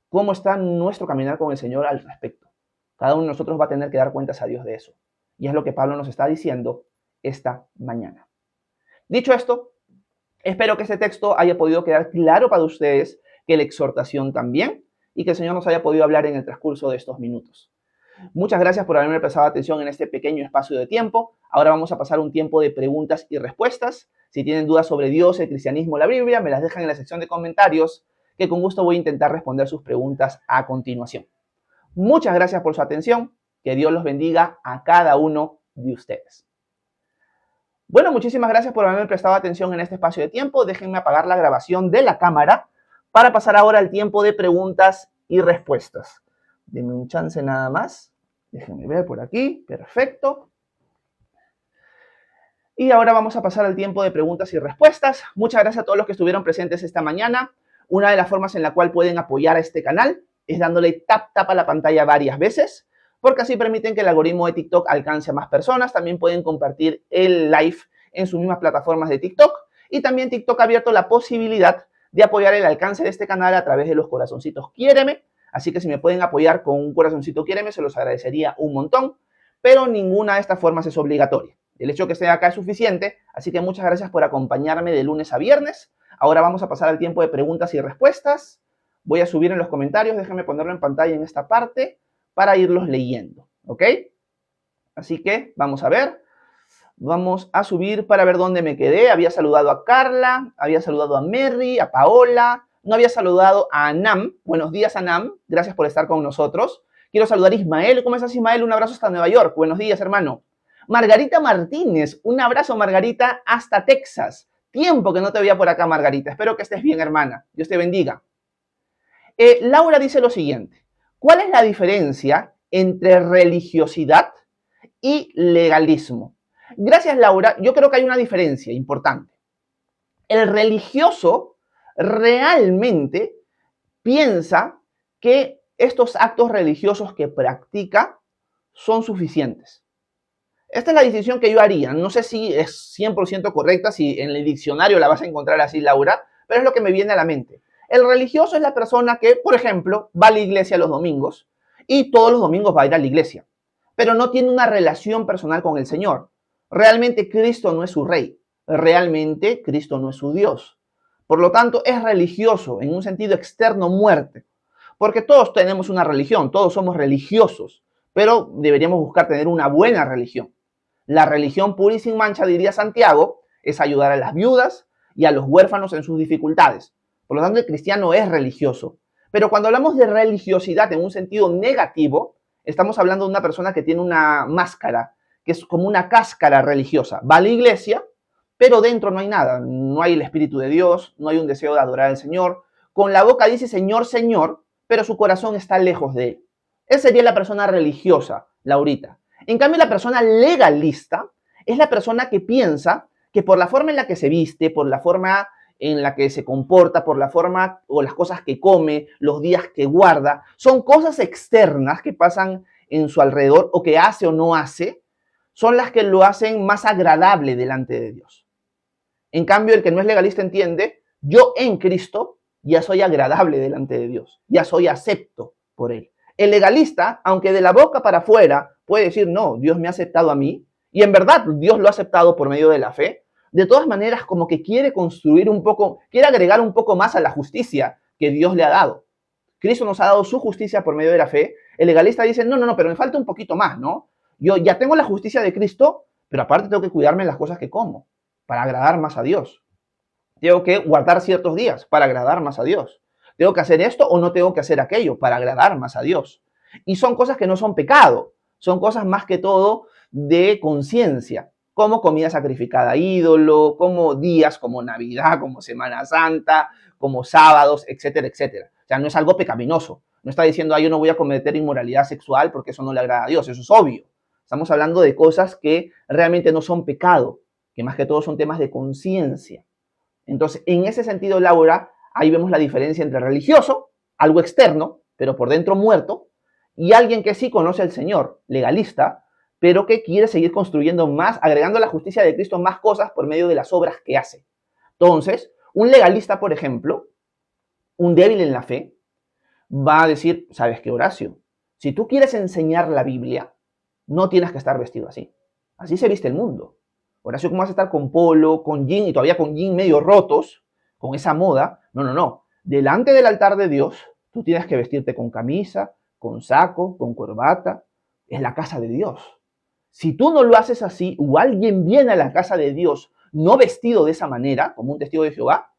cómo está nuestro caminar con el Señor al respecto. Cada uno de nosotros va a tener que dar cuentas a Dios de eso. Y es lo que Pablo nos está diciendo esta mañana. Dicho esto, espero que este texto haya podido quedar claro para ustedes, que la exhortación también, y que el Señor nos haya podido hablar en el transcurso de estos minutos. Muchas gracias por haberme prestado atención en este pequeño espacio de tiempo. Ahora vamos a pasar un tiempo de preguntas y respuestas. Si tienen dudas sobre Dios, el cristianismo, la Biblia, me las dejan en la sección de comentarios, que con gusto voy a intentar responder sus preguntas a continuación. Muchas gracias por su atención. Que Dios los bendiga a cada uno de ustedes. Bueno, muchísimas gracias por haberme prestado atención en este espacio de tiempo. Déjenme apagar la grabación de la cámara para pasar ahora al tiempo de preguntas y respuestas. Denme un chance nada más. Déjenme ver por aquí. Perfecto. Y ahora vamos a pasar al tiempo de preguntas y respuestas. Muchas gracias a todos los que estuvieron presentes esta mañana. Una de las formas en la cual pueden apoyar a este canal es dándole tap a la pantalla varias veces, porque así permiten que el algoritmo de TikTok alcance a más personas. También pueden compartir el live en sus mismas plataformas de TikTok. Y también TikTok ha abierto la posibilidad de apoyar el alcance de este canal a través de los corazoncitos Quiéreme. Así que si me pueden apoyar con un corazoncito Quiéreme, se los agradecería un montón. Pero ninguna de estas formas es obligatoria. El hecho de que esté acá es suficiente. Así que muchas gracias por acompañarme de lunes a viernes. Ahora vamos a pasar al tiempo de preguntas y respuestas. Voy a subir en los comentarios, déjenme ponerlo en pantalla en esta parte para irlos leyendo, ¿ok? Así que vamos a ver. Vamos a subir para ver dónde me quedé. Había saludado a Carla, había saludado a Mary, a Paola, no había saludado a Anam. Buenos días, Anam. Gracias por estar con nosotros. Quiero saludar a Ismael. ¿Cómo estás, Ismael? Un abrazo hasta Nueva York. Buenos días, hermano. Margarita Martínez. Un abrazo, Margarita, hasta Texas. Tiempo que no te veía por acá, Margarita. Espero que estés bien, hermana. Dios te bendiga. Laura dice lo siguiente. ¿Cuál es la diferencia entre religiosidad y legalismo? Gracias, Laura. Yo creo que hay una diferencia importante. El religioso realmente piensa que estos actos religiosos que practica son suficientes. Esta es la decisión que yo haría. No sé si es 100% correcta, si en el diccionario la vas a encontrar así, Laura, pero es lo que me viene a la mente. El religioso es la persona que, por ejemplo, va a la iglesia los domingos y todos los domingos va a ir a la iglesia, pero no tiene una relación personal con el Señor. Realmente Cristo no es su rey. Realmente Cristo no es su Dios. Por lo tanto, es religioso en un sentido externo, muerte. Porque todos tenemos una religión, todos somos religiosos, pero deberíamos buscar tener una buena religión. La religión pura y sin mancha, diría Santiago, es ayudar a las viudas y a los huérfanos en sus dificultades. Por lo tanto, el cristiano es religioso. Pero cuando hablamos de religiosidad en un sentido negativo, estamos hablando de una persona que tiene una máscara, que es como una cáscara religiosa. Va a la iglesia, pero dentro no hay nada. No hay el Espíritu de Dios, no hay un deseo de adorar al Señor. Con la boca dice Señor, Señor, pero su corazón está lejos de él. Esa sería la persona religiosa, Laurita. En cambio, la persona legalista es la persona que piensa que por la forma en la que se viste, por la forma en la que se comporta, por la forma o las cosas que come, los días que guarda, son cosas externas que pasan en su alrededor o que hace o no hace, son las que lo hacen más agradable delante de Dios. En cambio, el que no es legalista entiende, yo en Cristo ya soy agradable delante de Dios, ya soy acepto por Él. El legalista, aunque de la boca para afuera puede decir, no, Dios me ha aceptado a mí, y en verdad Dios lo ha aceptado por medio de la fe, de todas maneras como que quiere construir un poco, quiere agregar un poco más a la justicia que Dios le ha dado. Cristo nos ha dado su justicia por medio de la fe. El legalista dice, no, pero me falta un poquito más, ¿no? Yo ya tengo la justicia de Cristo, pero aparte tengo que cuidarme las cosas que como para agradar más a Dios. Tengo que guardar ciertos días para agradar más a Dios. Tengo que hacer esto o no tengo que hacer aquello para agradar más a Dios. Y son cosas que no son pecado, son cosas más que todo de conciencia, como comida sacrificada a ídolo, como días como Navidad, como Semana Santa, como sábados, etcétera, etcétera. O sea, no es algo pecaminoso. No está diciendo, yo no voy a cometer inmoralidad sexual porque eso no le agrada a Dios. Eso es obvio. Estamos hablando de cosas que realmente no son pecado, que más que todo son temas de conciencia. Entonces, en ese sentido, Laura, ahí vemos la diferencia entre religioso, algo externo, pero por dentro muerto, y alguien que sí conoce al Señor, legalista, pero que quiere seguir construyendo más, agregando a la justicia de Cristo más cosas por medio de las obras que hace. Entonces, un legalista, por ejemplo, un débil en la fe, va a decir, ¿sabes qué, Horacio? Si tú quieres enseñar la Biblia, no tienes que estar vestido así. Así se viste el mundo. Horacio, ¿cómo vas a estar con polo, con jean y todavía con jean medio rotos, con esa moda? No. Delante del altar de Dios, tú tienes que vestirte con camisa, con saco, con corbata. Es la casa de Dios. Si tú no lo haces así, o alguien viene a la casa de Dios no vestido de esa manera, como un testigo de Jehová,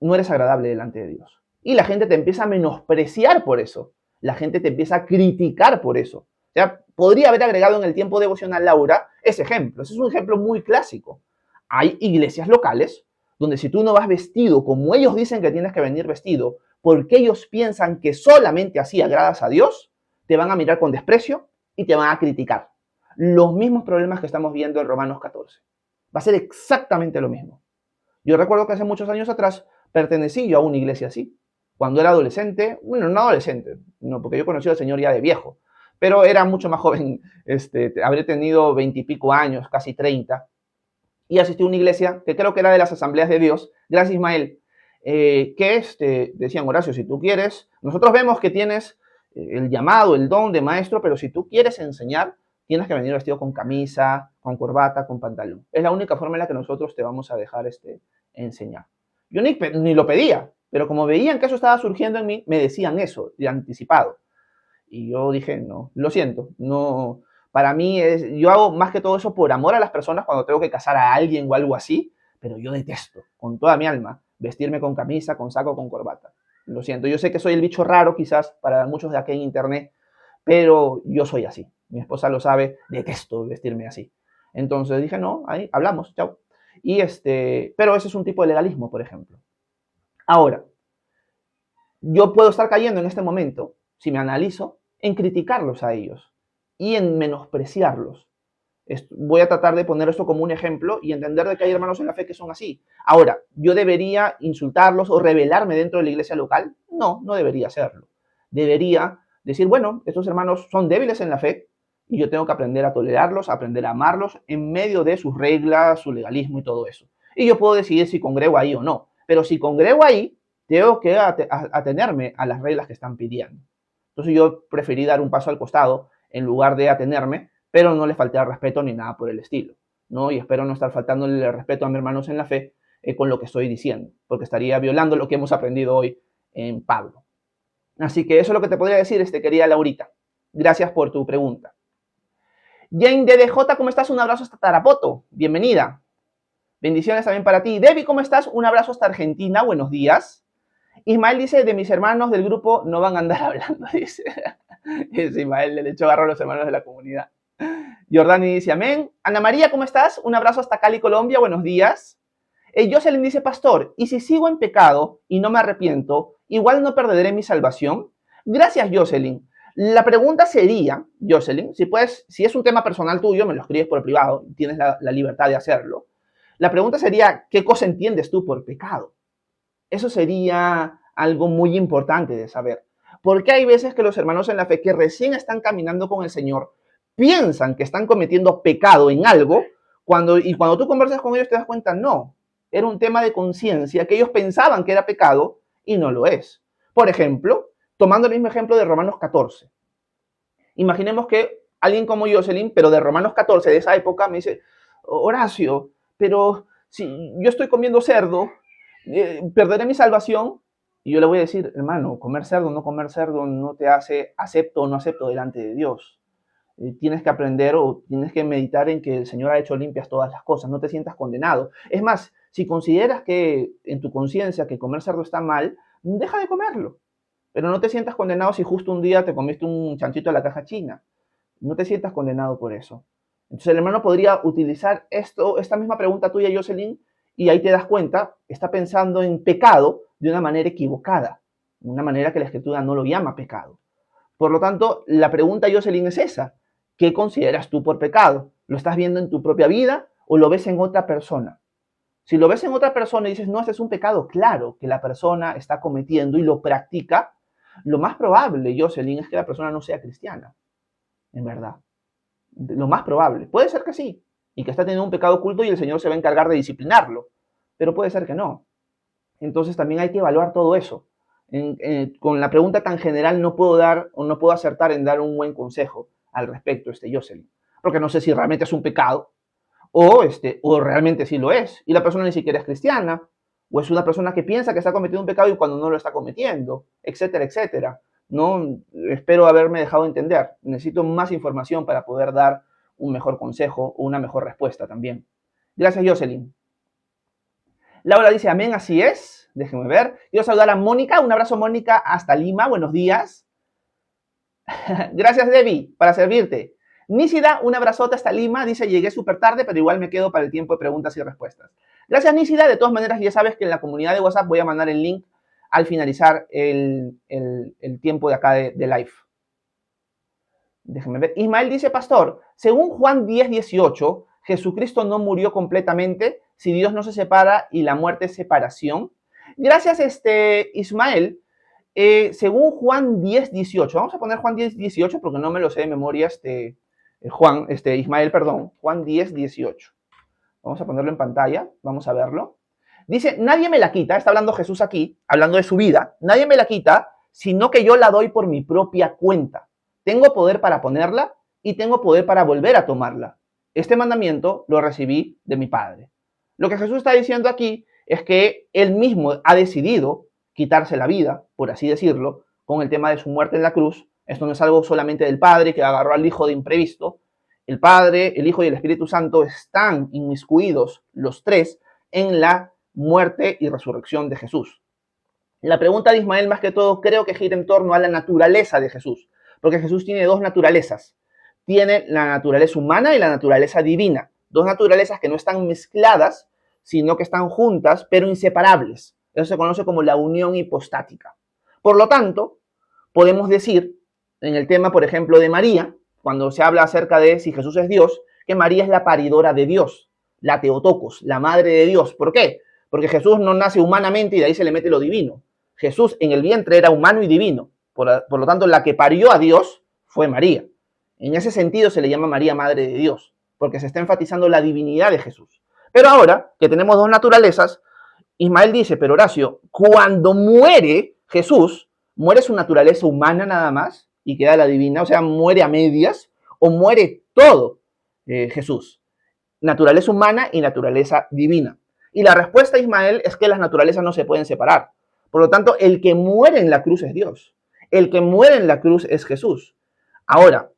no eres agradable delante de Dios. Y la gente te empieza a menospreciar por eso. La gente te empieza a criticar por eso. O sea, podría haber agregado en el tiempo devocional, Laura, ese ejemplo. Ese es un ejemplo muy clásico. Hay iglesias locales donde si tú no vas vestido como ellos dicen que tienes que venir vestido, porque ellos piensan que solamente así agradas a Dios, te van a mirar con desprecio y te van a criticar. Los mismos problemas que estamos viendo en Romanos 14. Va a ser exactamente lo mismo. Yo recuerdo que hace muchos años atrás pertenecí yo a una iglesia así. Cuando era adolescente, bueno, no adolescente, no, porque yo conocí al Señor ya de viejo, pero era mucho más joven, habré tenido 20 y pico años, casi 30, y asistí a una iglesia que creo que era de las Asambleas de Dios, gracias Ismael, que decían, Horacio, si tú quieres, nosotros vemos que tienes el llamado, el don de maestro, pero si tú quieres enseñar, tienes que venir vestido con camisa, con corbata, con pantalón. Es la única forma en la que nosotros te vamos a dejar enseñar. Yo ni lo pedía, pero como veían que eso estaba surgiendo en mí, me decían eso de anticipado. Y yo dije, no, lo siento, no, para mí yo hago más que todo eso por amor a las personas cuando tengo que casar a alguien o algo así, pero yo detesto con toda mi alma vestirme con camisa, con saco, con corbata. Lo siento, yo sé que soy el bicho raro quizás para muchos de aquí en internet, pero yo soy así. Mi esposa lo sabe, detesto vestirme así. Entonces dije, no, ahí hablamos, chao. Pero ese es un tipo de legalismo, por ejemplo. Ahora, yo puedo estar cayendo en este momento, si me analizo, en criticarlos a ellos y en menospreciarlos. Voy a tratar de poner esto como un ejemplo y entender de que hay hermanos en la fe que son así. Ahora, ¿yo debería insultarlos o rebelarme dentro de la iglesia local? No, no debería hacerlo. Debería decir, bueno, estos hermanos son débiles en la fe y yo tengo que aprender a tolerarlos, aprender a amarlos en medio de sus reglas, su legalismo y todo eso. Y yo puedo decidir si congrego ahí o no. Pero si congrego ahí, tengo que atenerme a las reglas que están pidiendo. Entonces yo preferí dar un paso al costado en lugar de atenerme, pero no le falté al respeto ni nada por el estilo, ¿no? Y espero no estar faltándole el respeto a mis hermanos en la fe con lo que estoy diciendo, porque estaría violando lo que hemos aprendido hoy en Pablo. Así que eso es lo que te podría decir, querida Laurita. Gracias por tu pregunta. Jane DDJ, ¿cómo estás? Un abrazo hasta Tarapoto. Bienvenida. Bendiciones también para ti. Debbie, ¿cómo estás? Un abrazo hasta Argentina. Buenos días. Ismael dice, de mis hermanos del grupo no van a andar hablando, dice. Ismael le echó garro a los hermanos de la comunidad. Jordani dice, amén. Ana María, ¿cómo estás? Un abrazo hasta Cali, Colombia. Buenos días. Jocelyn dice, pastor, ¿y si sigo en pecado y no me arrepiento, igual no perderé mi salvación? Gracias, Jocelyn. La pregunta sería, Jocelyn, si puedes, si es un tema personal tuyo, me lo escribes por privado, tienes la libertad de hacerlo. La pregunta sería, ¿qué cosa entiendes tú por pecado? Eso sería algo muy importante de saber. Porque hay veces que los hermanos en la fe que recién están caminando con el Señor piensan que están cometiendo pecado en algo, cuando tú conversas con ellos te das cuenta, no, era un tema de conciencia que ellos pensaban que era pecado y no lo es. Por ejemplo, tomando el mismo ejemplo de Romanos 14. Imaginemos que alguien como Jocelyn, pero de Romanos 14, de esa época, me dice, Horacio, pero si yo estoy comiendo cerdo, ¿perderé mi salvación? Y yo le voy a decir, hermano, comer cerdo, no comer cerdo, no te hace acepto o no acepto delante de Dios. Tienes que aprender o tienes que meditar en que el Señor ha hecho limpias todas las cosas, no te sientas condenado. Es más, si consideras que en tu conciencia que comer cerdo está mal, deja de comerlo. Pero no te sientas condenado si justo un día te comiste un chanchito de la caja china. No te sientas condenado por eso. Entonces el hermano podría utilizar esta misma pregunta tuya, Jocelyn, y ahí te das cuenta, está pensando en pecado de una manera equivocada, una manera que la Escritura no lo llama pecado. Por lo tanto, la pregunta, Jocelyn, es esa. ¿Qué consideras tú por pecado? ¿Lo estás viendo en tu propia vida o lo ves en otra persona? Si lo ves en otra persona y dices, no, este es un pecado claro que la persona está cometiendo y lo practica, lo más probable, Jocelyn, es que la persona no sea cristiana, en verdad. Lo más probable. Puede ser que sí, y que está teniendo un pecado oculto y el Señor se va a encargar de disciplinarlo, pero puede ser que no. Entonces también hay que evaluar todo eso. Con la pregunta tan general no puedo dar o no puedo acertar en dar un buen consejo al respecto, Jocelyn, porque no sé si realmente es un pecado o realmente sí lo es, y la persona ni siquiera es cristiana, o es una persona que piensa que está cometiendo un pecado y cuando no lo está cometiendo, etcétera, etcétera. No, espero haberme dejado entender. Necesito más información para poder dar un mejor consejo o una mejor respuesta también. Gracias, Jocelyn. Laura dice, amén, así es. Déjenme ver. Quiero saludar a Mónica. Un abrazo, Mónica, hasta Lima. Buenos días. Gracias, Debbie, para servirte. Nísida, un abrazote hasta Lima. Dice, llegué súper tarde, pero igual me quedo para el tiempo de preguntas y respuestas. Gracias, Nísida. De todas maneras, ya sabes que en la comunidad de WhatsApp voy a mandar el link al finalizar el tiempo de acá de live. Déjenme ver. Ismael dice, pastor, según Juan 10:18, Jesucristo no murió completamente si Dios no se separa y la muerte es separación. Gracias, Ismael. Según Juan 10:18, vamos a poner Juan 10:18 porque no me lo sé de memoria, Ismael, perdón, Juan 10:18. Vamos a ponerlo en pantalla, vamos a verlo. Dice, nadie me la quita, está hablando Jesús aquí, hablando de su vida, nadie me la quita, sino que yo la doy por mi propia cuenta. Tengo poder para ponerla y tengo poder para volver a tomarla. Este mandamiento lo recibí de mi Padre. Lo que Jesús está diciendo aquí es que él mismo ha decidido quitarse la vida, por así decirlo, con el tema de su muerte en la cruz. Esto no es algo solamente del Padre que agarró al Hijo de imprevisto. El Padre, el Hijo y el Espíritu Santo están inmiscuidos los tres en la muerte y resurrección de Jesús. La pregunta de Ismael, más que todo, creo que gira en torno a la naturaleza de Jesús, porque Jesús tiene dos naturalezas. Tiene la naturaleza humana y la naturaleza divina. Dos naturalezas que no están mezcladas, sino que están juntas, pero inseparables. Eso se conoce como la unión hipostática. Por lo tanto, podemos decir, en el tema, por ejemplo, de María, cuando se habla acerca de si Jesús es Dios, que María es la paridora de Dios, la Teotocos, la madre de Dios. ¿Por qué? Porque Jesús no nace humanamente y de ahí se le mete lo divino. Jesús en el vientre era humano y divino. Por lo tanto, la que parió a Dios fue María. En ese sentido se le llama María Madre de Dios, porque se está enfatizando la divinidad de Jesús. Pero ahora que tenemos dos naturalezas, Ismael dice, pero Horacio, cuando muere Jesús, ¿muere su naturaleza humana nada más y queda la divina? O sea, ¿muere a medias o muere todo Jesús? Naturaleza humana y naturaleza divina. Y la respuesta, Ismael, es que las naturalezas no se pueden separar. Por lo tanto, el que muere en la cruz es Dios. El que muere en la cruz es Jesús. Ahora,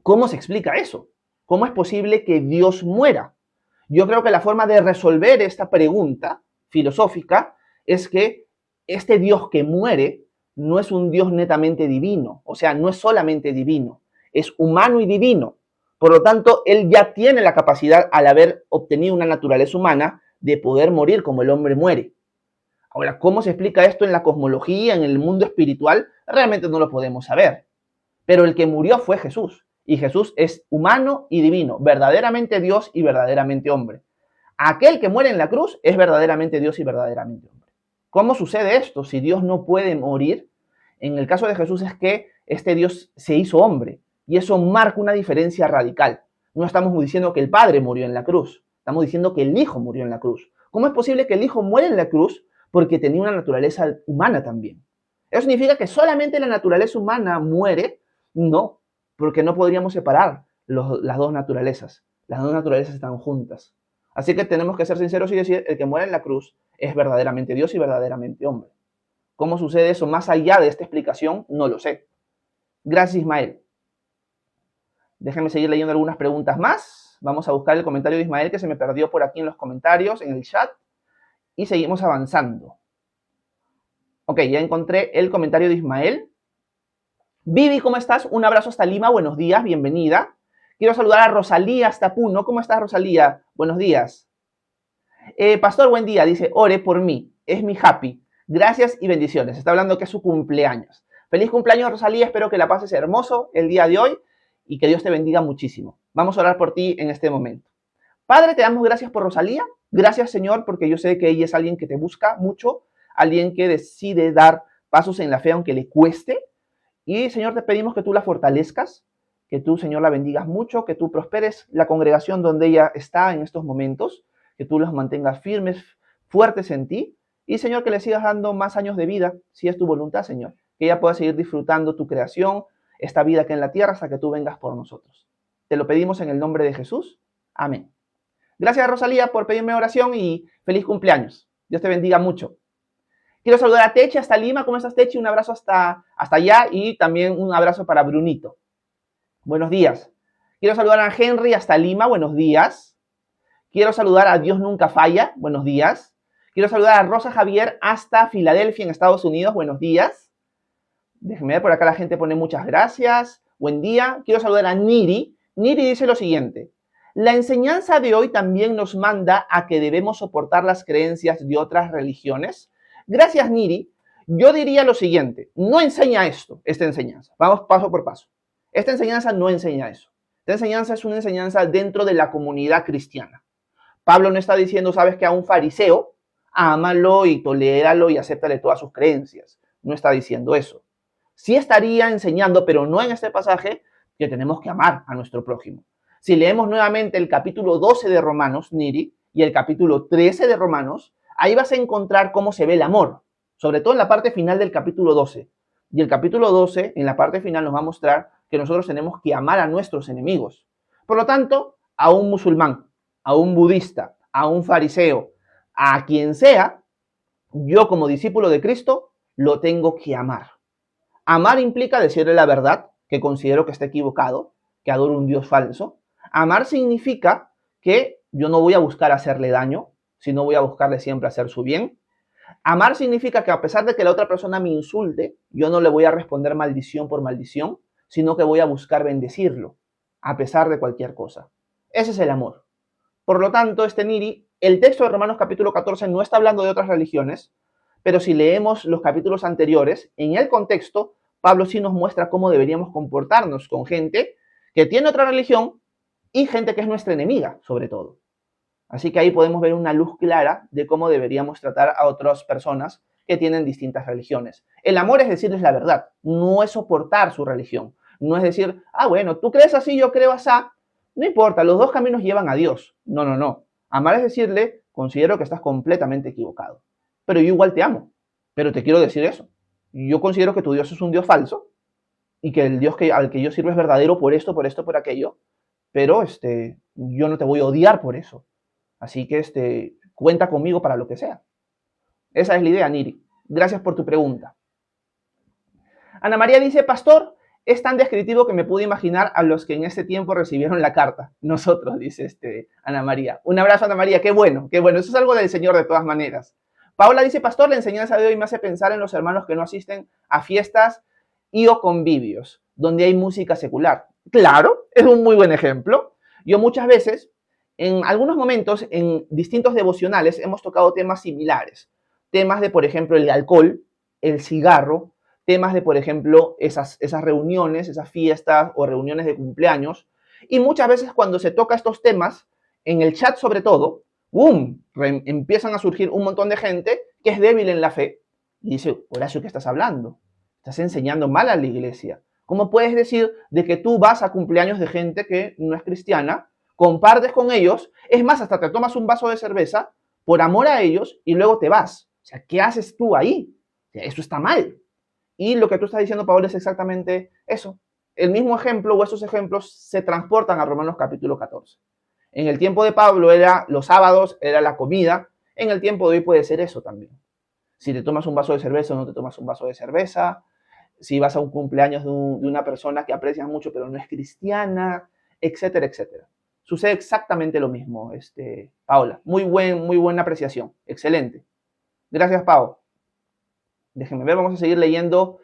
¿cómo se explica eso? ¿Cómo es posible que Dios muera? Yo creo que la forma de resolver esta pregunta filosófica es que este Dios que muere no es un Dios netamente divino, o sea, no es solamente divino, es humano y divino. Por lo tanto, él ya tiene la capacidad, al haber obtenido una naturaleza humana, de poder morir como el hombre muere. Ahora, ¿cómo se explica esto en la cosmología, en el mundo espiritual? Realmente no lo podemos saber. pero el que murió fue Jesús. Y Jesús es humano y divino, verdaderamente Dios y verdaderamente hombre. Aquel que muere en la cruz es verdaderamente Dios y verdaderamente hombre. ¿Cómo sucede esto? Si Dios no puede morir, en el caso de Jesús es que este Dios se hizo hombre y eso marca una diferencia radical. No estamos diciendo que el Padre murió en la cruz, estamos diciendo que el Hijo murió en la cruz. ¿Cómo es posible que el Hijo muera en la cruz? Porque tenía una naturaleza humana también. ¿Eso significa que solamente la naturaleza humana muere? No, porque no podríamos separar las dos naturalezas. Las dos naturalezas están juntas. Así que tenemos que ser sinceros y decir, el que muere en la cruz es verdaderamente Dios y verdaderamente hombre. ¿Cómo sucede eso más allá de esta explicación? No lo sé. Gracias, Ismael. Déjenme seguir leyendo algunas preguntas más. Vamos a buscar el comentario de Ismael que se me perdió por aquí en los comentarios, en el chat. Y seguimos avanzando. Ok, ya encontré el comentario de Ismael. Vivi, ¿cómo estás? Un abrazo hasta Lima. Buenos días, bienvenida. Quiero saludar a Rosalía hasta Puno. ¿Cómo estás, Rosalía? Buenos días. Pastor, buen día. Dice, ore por mí. Es mi happy. Gracias y bendiciones. Está hablando que es su cumpleaños. Feliz cumpleaños, Rosalía. Espero que la pases hermoso el día de hoy y que Dios te bendiga muchísimo. Vamos a orar por ti en este momento. Padre, te damos gracias por Rosalía. Gracias, Señor, porque yo sé que ella es alguien que te busca mucho, alguien que decide dar pasos en la fe aunque le cueste. Y, Señor, te pedimos que tú la fortalezcas, que tú, Señor, la bendigas mucho, que tú prosperes la congregación donde ella está en estos momentos, que tú los mantengas firmes, fuertes en ti. Y, Señor, que le sigas dando más años de vida, si es tu voluntad, Señor. Que ella pueda seguir disfrutando tu creación, esta vida que en la tierra, hasta que tú vengas por nosotros. Te lo pedimos en el nombre de Jesús. Amén. Gracias, Rosalía, por pedirme oración y feliz cumpleaños. Dios te bendiga mucho. Quiero saludar a Techi hasta Lima. ¿Cómo estás, Techi? Un abrazo hasta allá y también un abrazo para Brunito. Buenos días. Quiero saludar a Henry hasta Lima. Buenos días. Quiero saludar a Dios Nunca Falla. Buenos días. Quiero saludar a Rosa Javier hasta Filadelfia, en Estados Unidos. Buenos días. Déjenme ver, por acá la gente pone muchas gracias. Buen día. Quiero saludar a Niri. Niri dice lo siguiente. La enseñanza de hoy también nos manda a que debemos soportar las creencias de otras religiones. Gracias, Niri. Yo diría lo siguiente, no enseña esta enseñanza. Vamos paso por paso. Esta enseñanza no enseña eso. Esta enseñanza es una enseñanza dentro de la comunidad cristiana. Pablo no está diciendo, sabes que a un fariseo, ámalo y toléralo y acéptale todas sus creencias. No está diciendo eso. Sí estaría enseñando, pero no en este pasaje, que tenemos que amar a nuestro prójimo. Si leemos nuevamente el capítulo 12 de Romanos, Niri, y el capítulo 13 de Romanos, ahí vas a encontrar cómo se ve el amor, sobre todo en la parte final del capítulo 12. Y el capítulo 12, en la parte final, nos va a mostrar que nosotros tenemos que amar a nuestros enemigos. Por lo tanto, a un musulmán, a un budista, a un fariseo, a quien sea, yo como discípulo de Cristo, lo tengo que amar. Amar implica decirle la verdad, que considero que está equivocado, que adoro un Dios falso. Amar significa que yo no voy a buscar hacerle daño, sino voy a buscarle siempre hacer su bien. Amar significa que a pesar de que la otra persona me insulte, yo no le voy a responder maldición por maldición, sino que voy a buscar bendecirlo, a pesar de cualquier cosa. Ese es el amor. Por lo tanto, Niri, el texto de Romanos capítulo 14 no está hablando de otras religiones, pero si leemos los capítulos anteriores, en el contexto, Pablo sí nos muestra cómo deberíamos comportarnos con gente que tiene otra religión y gente que es nuestra enemiga, sobre todo. Así que ahí podemos ver una luz clara de cómo deberíamos tratar a otras personas que tienen distintas religiones. El amor es decirles la verdad, no es soportar su religión. No es decir, bueno, tú crees así, yo creo así. No importa, los dos caminos llevan a Dios. No, no, no. Amar es decirle, considero que estás completamente equivocado. Pero yo igual te amo. Pero te quiero decir eso. Yo considero que tu Dios es un Dios falso y que el Dios al que yo sirvo es verdadero por esto, por aquello. Pero yo no te voy a odiar por eso. Así que cuenta conmigo para lo que sea. Esa es la idea, Niri. Gracias por tu pregunta. Ana María dice, pastor, es tan descriptivo que me pude imaginar a los que en ese tiempo recibieron la carta. Nosotros, dice Ana María. Un abrazo, Ana María. Qué bueno, qué bueno. Eso es algo del Señor de todas maneras. Paula dice, pastor, la enseñanza de hoy me hace pensar en los hermanos que no asisten a fiestas y o convivios, donde hay música secular. Claro, es un muy buen ejemplo. Yo muchas veces, en algunos momentos, en distintos devocionales, hemos tocado temas similares. Temas de, por ejemplo, el alcohol, el cigarro, temas de, por ejemplo, esas reuniones, esas fiestas o reuniones de cumpleaños. Y muchas veces cuando se toca estos temas, en el chat sobre todo, ¡boom!, empiezan a surgir un montón de gente que es débil en la fe. Y dice, Horacio, ¿qué estás hablando? Estás enseñando mal a la iglesia. ¿Cómo puedes decir de que tú vas a cumpleaños de gente que no es cristiana, compartes con ellos, es más, hasta te tomas un vaso de cerveza por amor a ellos y luego te vas? O sea, ¿qué haces tú ahí? O sea, eso está mal. Y lo que tú estás diciendo, Paola, es exactamente eso. El mismo ejemplo o esos ejemplos se transportan a Romanos capítulo 14. En el tiempo de Pablo era los sábados, era la comida. En el tiempo de hoy puede ser eso también. Si te tomas un vaso de cerveza o no te tomas un vaso de cerveza. Si vas a un cumpleaños de una persona que aprecias mucho pero no es cristiana, etcétera, etcétera. Sucede exactamente lo mismo, Paola. Muy buena apreciación. Excelente. Gracias, Pau. Déjenme ver, vamos a seguir leyendo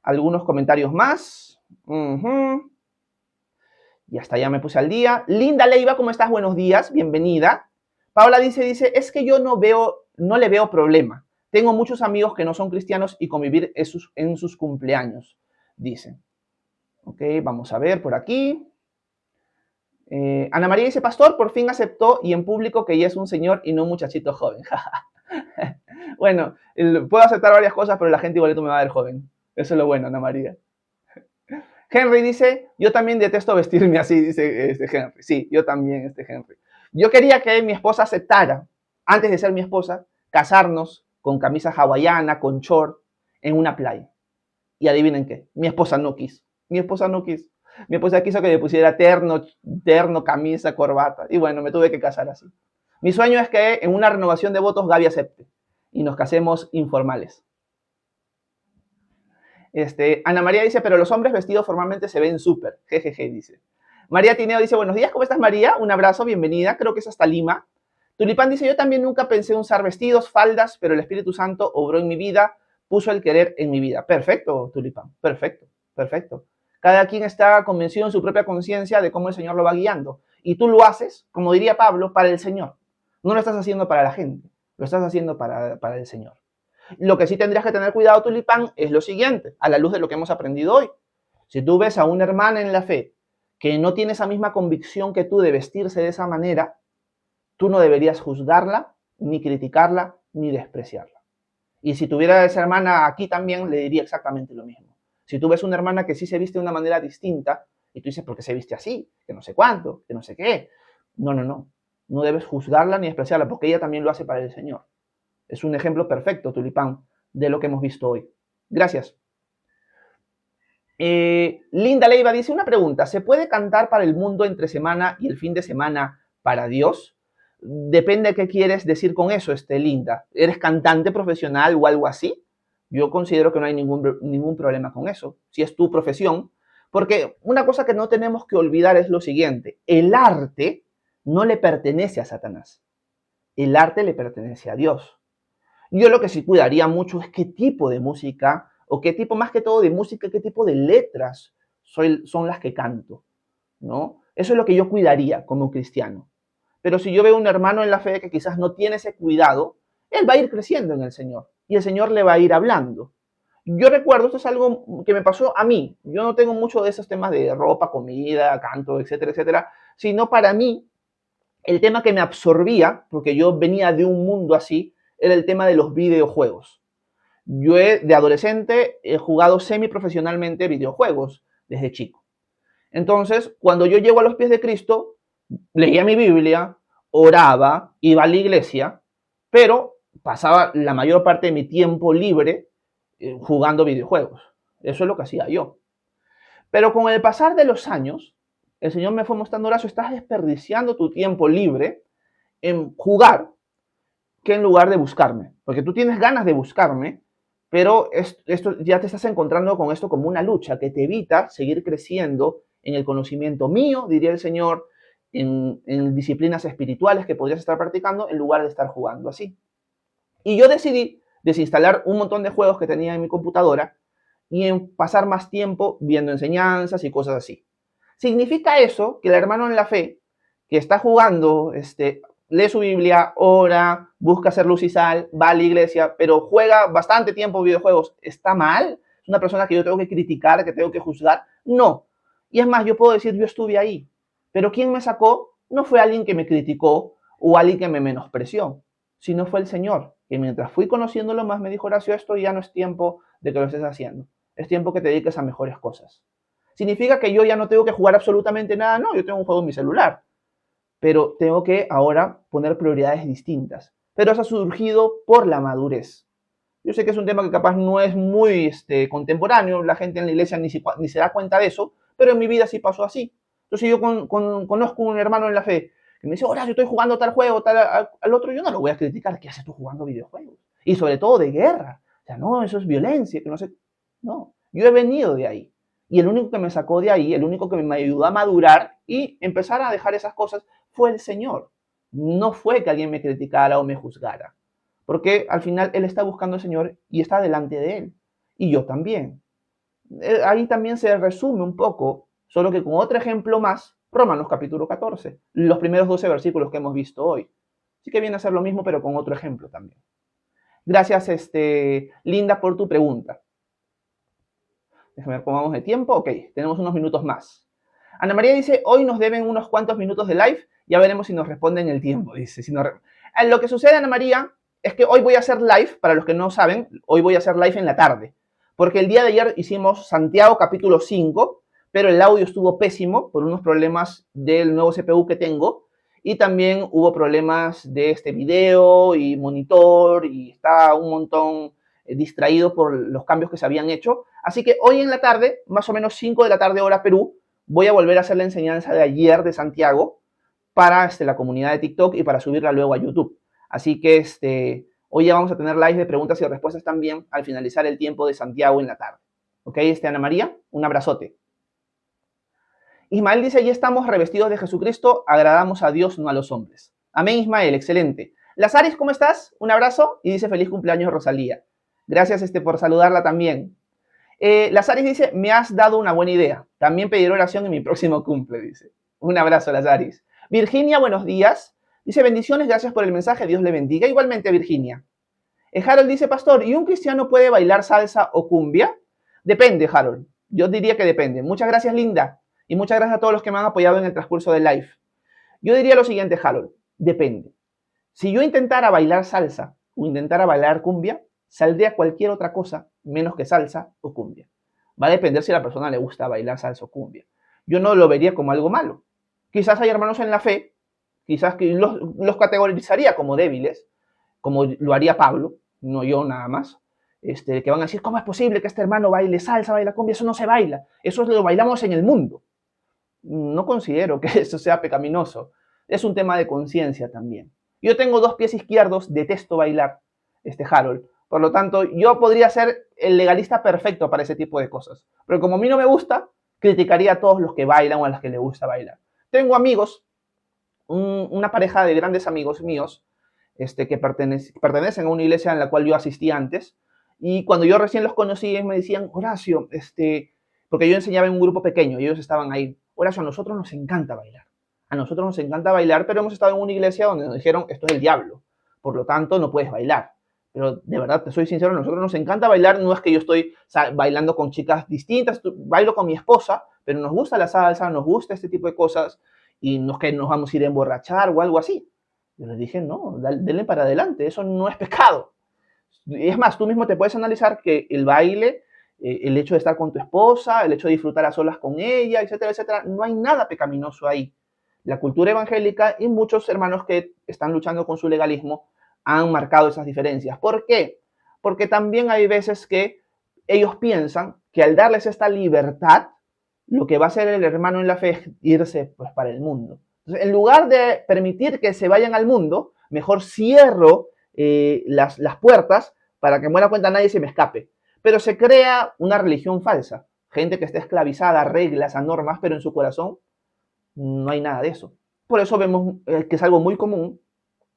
algunos comentarios más. Y hasta ya me puse al día. Linda Leiva, ¿cómo estás? Buenos días, bienvenida. Paola dice, es que yo no le veo problema. Tengo muchos amigos que no son cristianos y convivir en sus cumpleaños, dice. Ok, vamos a ver por aquí. Ana María dice, pastor, por fin aceptó y en público que ella es un señor y no un muchachito joven. Bueno, puedo aceptar varias cosas, pero la gente igualito me va a ver joven. Eso es lo bueno, Ana María. Henry dice, yo también detesto vestirme así, dice Henry. Sí, yo también, Henry. Yo quería que mi esposa aceptara, antes de ser mi esposa, casarnos con camisa hawaiana, con short, en una playa. Y adivinen qué, mi esposa no quiso. Mi esposa no quiso. Mi esposa quiso que le pusiera terno, camisa, corbata. Y bueno, me tuve que casar así. Mi sueño es que en una renovación de votos Gaby acepte y nos casemos informales. Ana María dice, pero los hombres vestidos formalmente se ven súper. Jejeje, dice. María Tineo dice, buenos días, ¿cómo estás, María? Un abrazo, bienvenida. Creo que es hasta Lima. Tulipán dice, yo también nunca pensé usar vestidos, faldas, pero el Espíritu Santo obró en mi vida, puso el querer en mi vida. Perfecto, Tulipán, perfecto, perfecto. Cada quien está convencido en su propia conciencia de cómo el Señor lo va guiando. Y tú lo haces, como diría Pablo, para el Señor. No lo estás haciendo para la gente, lo estás haciendo para el Señor. Lo que sí tendrías que tener cuidado, Tulipán, es lo siguiente, a la luz de lo que hemos aprendido hoy. Si tú ves a una hermana en la fe que no tiene esa misma convicción que tú de vestirse de esa manera, tú no deberías juzgarla, ni criticarla, ni despreciarla. Y si tuviera esa hermana aquí también, le diría exactamente lo mismo. Si tú ves una hermana que sí se viste de una manera distinta, y tú dices, ¿por qué se viste así? Que no sé cuánto, que no sé qué. No, no, no. No debes juzgarla ni despreciarla, porque ella también lo hace para el Señor. Es un ejemplo perfecto, Tulipán, de lo que hemos visto hoy. Gracias. Linda Leiva dice una pregunta. ¿Se puede cantar para el mundo entre semana y el fin de semana para Dios? Depende de qué quieres decir con eso, Linda. ¿Eres cantante profesional o algo así? Yo considero que no hay ningún problema con eso, si es tu profesión. Porque una cosa que no tenemos que olvidar es lo siguiente. El arte no le pertenece a Satanás. El arte le pertenece a Dios. Yo lo que sí cuidaría mucho es qué tipo de música, o qué tipo, más que todo de música, qué tipo de letras son las que canto, ¿no? Eso es lo que yo cuidaría como cristiano. Pero si yo veo un hermano en la fe que quizás no tiene ese cuidado, él va a ir creciendo en el Señor y el Señor le va a ir hablando. Yo recuerdo, esto es algo que me pasó a mí. Yo no tengo mucho de esos temas de ropa, comida, canto, etcétera, etcétera, sino para mí el tema que me absorbía, porque yo venía de un mundo así, era el tema de los videojuegos. Yo de adolescente he jugado semiprofesionalmente videojuegos desde chico. Entonces, cuando yo llego a los pies de Cristo, leía mi Biblia, oraba, iba a la iglesia, pero pasaba la mayor parte de mi tiempo libre jugando videojuegos. Eso es lo que hacía yo. Pero con el pasar de los años, el Señor me fue mostrando, Horacio, estás desperdiciando tu tiempo libre en jugar que en lugar de buscarme. Porque tú tienes ganas de buscarme, pero esto ya te estás encontrando con esto como una lucha que te evita seguir creciendo en el conocimiento mío, diría el Señor, en disciplinas espirituales que podrías estar practicando en lugar de estar jugando así. Y yo decidí desinstalar un montón de juegos que tenía en mi computadora y en pasar más tiempo viendo enseñanzas y cosas así. ¿Significa eso que el hermano en la fe que está jugando, lee su Biblia, ora, busca hacer luz y sal, va a la iglesia, pero juega bastante tiempo videojuegos, está mal? Es una persona que yo tengo que criticar, que tengo que juzgar. No. Y es más, yo puedo decir, yo estuve ahí. Pero quien me sacó no fue alguien que me criticó o alguien que me menospreció, sino fue el Señor, que mientras fui conociéndolo más me dijo, Horacio, esto ya no es tiempo de que lo estés haciendo. Es tiempo que te dediques a mejores cosas. ¿Significa que yo ya no tengo que jugar absolutamente nada? No, yo tengo un juego en mi celular. Pero tengo que ahora poner prioridades distintas. Pero eso ha surgido por la madurez. Yo sé que es un tema que capaz no es muy contemporáneo, la gente en la iglesia ni se da cuenta de eso, pero en mi vida sí pasó así. Entonces yo conozco un hermano en la fe que me dice, ahora yo estoy jugando tal juego, tal al otro, yo no lo voy a criticar, ¿qué haces tú jugando videojuegos? Y sobre todo de guerra. O sea, no, eso es violencia, que no sé. No, yo he venido de ahí. Y el único que me sacó de ahí, el único que me ayudó a madurar y empezar a dejar esas cosas fue el Señor. No fue que alguien me criticara o me juzgara. Porque al final Él está buscando al Señor y está delante de Él. Y yo también. Ahí también se resume un poco, solo que con otro ejemplo más, Romanos capítulo 14, los primeros 12 versículos que hemos visto hoy. Así que viene a ser lo mismo, pero con otro ejemplo también. Gracias, Linda, por tu pregunta. Déjame ver cómo vamos de tiempo. Ok, tenemos unos minutos más. Ana María dice, hoy nos deben unos cuantos minutos de live. Ya veremos si nos responden el tiempo, dice. Si no... Lo que sucede, Ana María, es que hoy voy a hacer live, para los que no saben, hoy voy a hacer live en la tarde. Porque el día de ayer hicimos Santiago capítulo 5, pero el audio estuvo pésimo por unos problemas del nuevo CPU que tengo. Y también hubo problemas de este video y monitor y está un montón distraído por los cambios que se habían hecho. Así que hoy en la tarde, más o menos 5 de la tarde hora Perú, voy a volver a hacer la enseñanza de ayer de Santiago para la comunidad de TikTok y para subirla luego a YouTube. Así que hoy ya vamos a tener live de preguntas y respuestas también al finalizar el tiempo de Santiago en la tarde. ¿Ok, Ana María? Un abrazote. Ismael dice, ya estamos revestidos de Jesucristo, agradamos a Dios, no a los hombres. Amén, Ismael, excelente. Lazaris, ¿cómo estás? Un abrazo y dice feliz cumpleaños, Rosalía. Gracias por saludarla también. Lazaris dice, me has dado una buena idea. También pediré oración en mi próximo cumple, dice. Un abrazo, Lazaris. Virginia, buenos días. Dice, bendiciones, gracias por el mensaje, Dios le bendiga. Igualmente, Virginia. Harold dice, pastor, ¿y un cristiano puede bailar salsa o cumbia? Depende, Harold. Yo diría que depende. Muchas gracias, Linda. Y muchas gracias a todos los que me han apoyado en el transcurso del live. Yo diría lo siguiente, Harold. Depende. Si yo intentara bailar salsa o intentara bailar cumbia, saldría cualquier otra cosa menos que salsa o cumbia. Va a depender si a la persona le gusta bailar salsa o cumbia. Yo no lo vería como algo malo. Quizás hay hermanos en la fe, quizás que los categorizaría como débiles, como lo haría Pablo, no yo nada más, que van a decir, ¿cómo es posible que este hermano baile salsa, baila cumbia? Eso no se baila, eso lo bailamos en el mundo. No considero que eso sea pecaminoso. Es un tema de conciencia también. Yo tengo 2 pies izquierdos, detesto bailar, Harold. Por lo tanto, yo podría ser el legalista perfecto para ese tipo de cosas. Pero como a mí no me gusta, criticaría a todos los que bailan o a los que les gusta bailar. Tengo amigos, una pareja de grandes amigos míos, que pertenecen a una iglesia en la cual yo asistí antes. Y cuando yo recién los conocí, ellos me decían, Horacio, porque yo enseñaba en un grupo pequeño y ellos estaban ahí. Horacio, a nosotros nos encanta bailar. A nosotros nos encanta bailar, pero hemos estado en una iglesia donde nos dijeron, esto es el diablo. Por lo tanto, no puedes bailar. Pero de verdad, te soy sincero, a nosotros nos encanta bailar. No es que yo estoy bailando con chicas distintas, bailo con mi esposa, pero nos gusta la salsa, nos gusta este tipo de cosas y no es que nos vamos a ir a emborrachar o algo así. Yo les dije, no, denle para adelante, eso no es pecado. Y es más, tú mismo te puedes analizar que el baile, el hecho de estar con tu esposa, el hecho de disfrutar a solas con ella, etcétera, etcétera, no hay nada pecaminoso ahí. La cultura evangélica y muchos hermanos que están luchando con su legalismo han marcado esas diferencias. ¿Por qué? Porque también hay veces que ellos piensan que al darles esta libertad, lo que va a hacer el hermano en la fe es irse pues, para el mundo. Entonces, en lugar de permitir que se vayan al mundo, mejor cierro las puertas para que en buena cuenta nadie se me escape. Pero se crea una religión falsa. Gente que está esclavizada a reglas, a normas, pero en su corazón no hay nada de eso. Por eso vemos que es algo muy común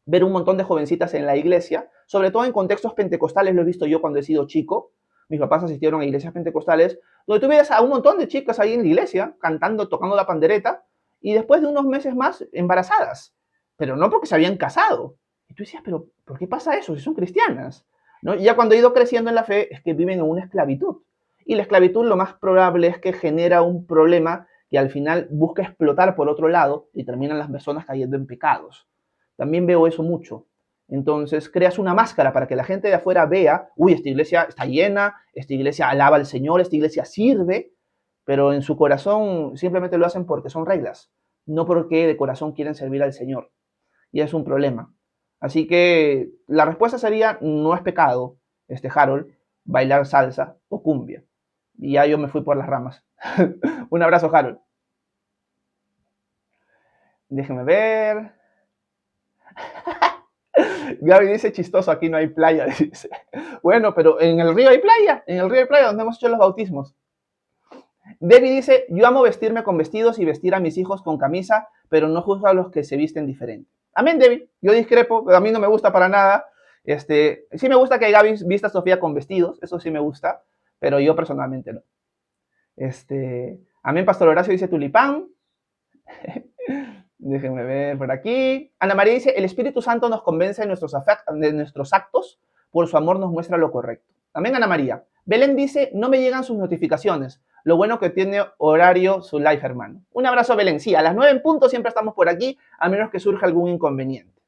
ver un montón de jovencitas en la iglesia, sobre todo en contextos pentecostales, lo he visto yo cuando he sido chico. Mis papás asistieron a iglesias pentecostales, donde tú ves a un montón de chicas ahí en la iglesia, cantando, tocando la pandereta, y después de unos meses más, embarazadas. Pero no porque se habían casado. Y tú decías, pero ¿por qué pasa eso si son cristianas? ¿No? Y ya cuando he ido creciendo en la fe, es que viven en una esclavitud. Y la esclavitud lo más probable es que genera un problema que al final busca explotar por otro lado y terminan las personas cayendo en pecados. También veo eso mucho. Entonces creas una máscara para que la gente de afuera vea, uy, esta iglesia está llena, esta iglesia alaba al Señor, esta iglesia sirve, pero en su corazón simplemente lo hacen porque son reglas, no porque de corazón quieren servir al Señor. Y es un problema. Así que la respuesta sería, no es pecado, Harold, bailar salsa o cumbia. Y ya yo me fui por las ramas. Un abrazo, Harold. Déjeme ver. Gaby dice, chistoso, aquí no hay playa. Dice. Bueno, pero en el río hay playa. En el río hay playa donde hemos hecho los bautismos. Debbie dice, yo amo vestirme con vestidos y vestir a mis hijos con camisa, pero no juzgo a los que se visten diferente. Amén, Debbie. Yo discrepo, a mí no me gusta para nada. Sí me gusta que Gaby vista a Sofía con vestidos, eso sí me gusta, pero yo personalmente no. Amén, Pastor Horacio dice tulipán. Déjenme ver por aquí. Ana María dice, el Espíritu Santo nos convence de nuestros actos, por su amor nos muestra lo correcto. Amén, Ana María. Belén dice, no me llegan sus notificaciones. Lo bueno que tiene horario su live, hermano. Un abrazo, Belén. Sí, a las 9 en punto siempre estamos por aquí, a menos que surja algún inconveniente.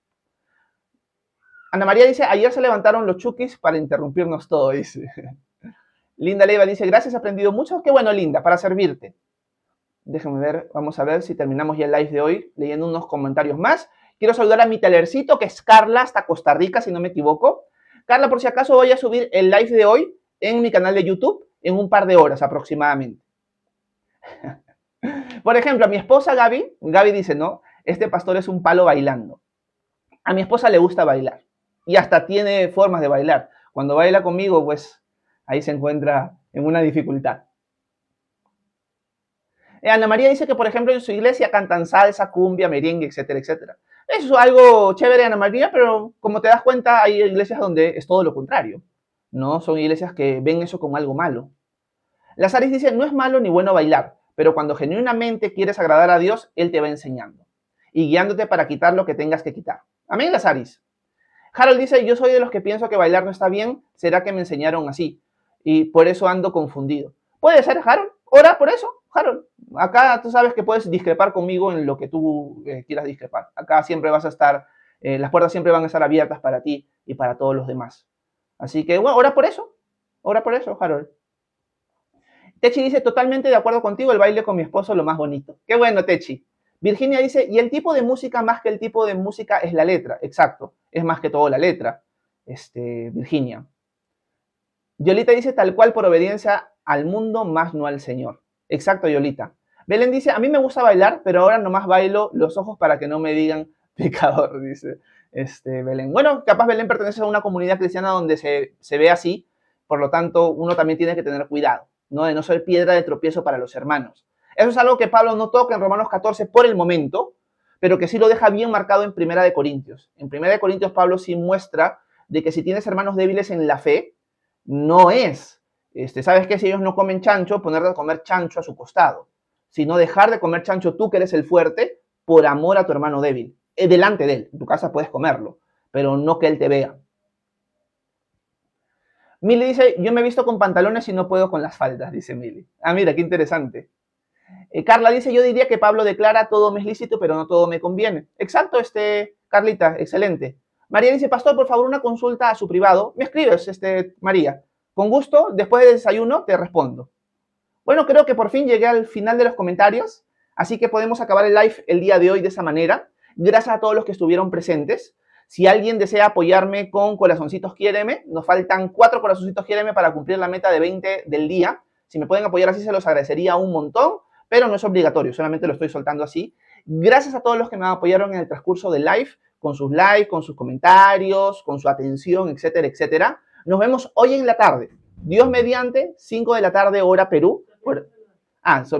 Ana María dice, ayer se levantaron los chukis para interrumpirnos todo, dice. Linda Leiva dice, gracias, he aprendido mucho. Qué bueno, Linda, para servirte. Déjenme ver, vamos a ver si terminamos ya el live de hoy leyendo unos comentarios más. Quiero saludar a mi telercito, que es Carla, hasta Costa Rica, si no me equivoco. Carla, por si acaso voy a subir el live de hoy en mi canal de YouTube en un par de horas aproximadamente. Por ejemplo, a mi esposa Gaby dice, no, este pastor es un palo bailando. A mi esposa le gusta bailar y hasta tiene formas de bailar. Cuando baila conmigo, pues ahí se encuentra en una dificultad. Ana María dice que, por ejemplo, en su iglesia cantan salsa, cumbia, merengue, etcétera, etcétera. Eso es algo chévere, Ana María, pero como te das cuenta, hay iglesias donde es todo lo contrario, ¿no? Son iglesias que ven eso como algo malo. Lazaris dice, no es malo ni bueno bailar, pero cuando genuinamente quieres agradar a Dios, Él te va enseñando y guiándote para quitar lo que tengas que quitar. Amén, Lazaris. Harold dice, yo soy de los que pienso que bailar no está bien, será que me enseñaron así y por eso ando confundido. Puede ser, Harold, ora por eso, Harold. Acá tú sabes que puedes discrepar conmigo en lo que tú quieras discrepar. Acá siempre vas a estar, las puertas siempre van a estar abiertas para ti y para todos los demás. Así que, bueno, ora por eso, Harold. Techi dice, totalmente de acuerdo contigo, el baile con mi esposo es lo más bonito. Qué bueno, Techi. Virginia dice, y el tipo de música más que el tipo de música es la letra. Exacto, es más que todo la letra, Virginia. Yolita dice, tal cual por obediencia al mundo, más no al Señor. Exacto, Yolita. Belén dice, a mí me gusta bailar, pero ahora nomás bailo los ojos para que no me digan pecador, dice Belén. Bueno, capaz Belén pertenece a una comunidad cristiana donde se ve así, por lo tanto, uno también tiene que tener cuidado, ¿no? De no ser piedra de tropiezo para los hermanos. Eso es algo que Pablo no toca en Romanos 14 por el momento, pero que sí lo deja bien marcado en Primera de Corintios. En Primera de Corintios Pablo sí muestra de que si tienes hermanos débiles en la fe, no es, ¿sabes qué? Si ellos no comen chancho, ponerte a comer chancho a su costado, sino dejar de comer chancho tú que eres el fuerte por amor a tu hermano débil. Delante de él, en tu casa puedes comerlo, pero no que él te vea. Mili dice, yo me he visto con pantalones y no puedo con las faldas, dice Mili. Ah, mira, qué interesante. Carla dice, yo diría que Pablo declara todo me es lícito, pero no todo me conviene. Exacto, Carlita, excelente. María dice, pastor, por favor, una consulta a su privado. Me escribes, María. Con gusto, después del desayuno te respondo. Bueno, creo que por fin llegué al final de los comentarios, así que podemos acabar el live el día de hoy de esa manera. Gracias a todos los que estuvieron presentes. Si alguien desea apoyarme con corazoncitos quiéreme, nos faltan 4 corazoncitos quiéreme para cumplir la meta de 20 del día. Si me pueden apoyar así, se los agradecería un montón, pero no es obligatorio, solamente lo estoy soltando así. Gracias a todos los que me apoyaron en el transcurso del live, con sus likes, con sus comentarios, con su atención, etcétera, etcétera. Nos vemos hoy en la tarde. Dios mediante, 5 de la tarde, hora Perú.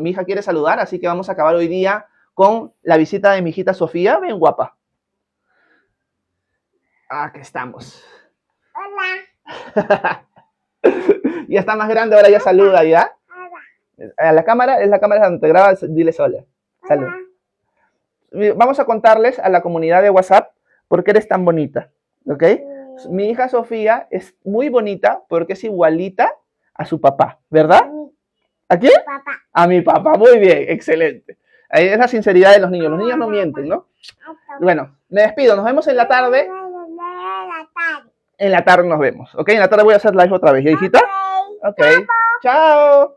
Mi hija quiere saludar, así que vamos a acabar hoy día con la visita de mi hijita Sofía. Ven, guapa. Aquí estamos. Hola. Ya está más grande, ahora ya saluda, ¿ya? Hola. A la cámara, es la cámara donde te grabas, diles hola. Salud. Vamos a contarles a la comunidad de WhatsApp por qué eres tan bonita, ¿ok? Mi hija Sofía es muy bonita porque es igualita A su papá, ¿verdad? ¿A quién? Papá. A mi papá, muy bien, excelente. Ahí es la sinceridad de los niños no mienten, ¿no? Bueno, me despido, nos vemos en la tarde. En la tarde nos vemos, ¿ok? En la tarde voy a hacer live otra vez, ¿ya, hijita? Ok. Ok, chao.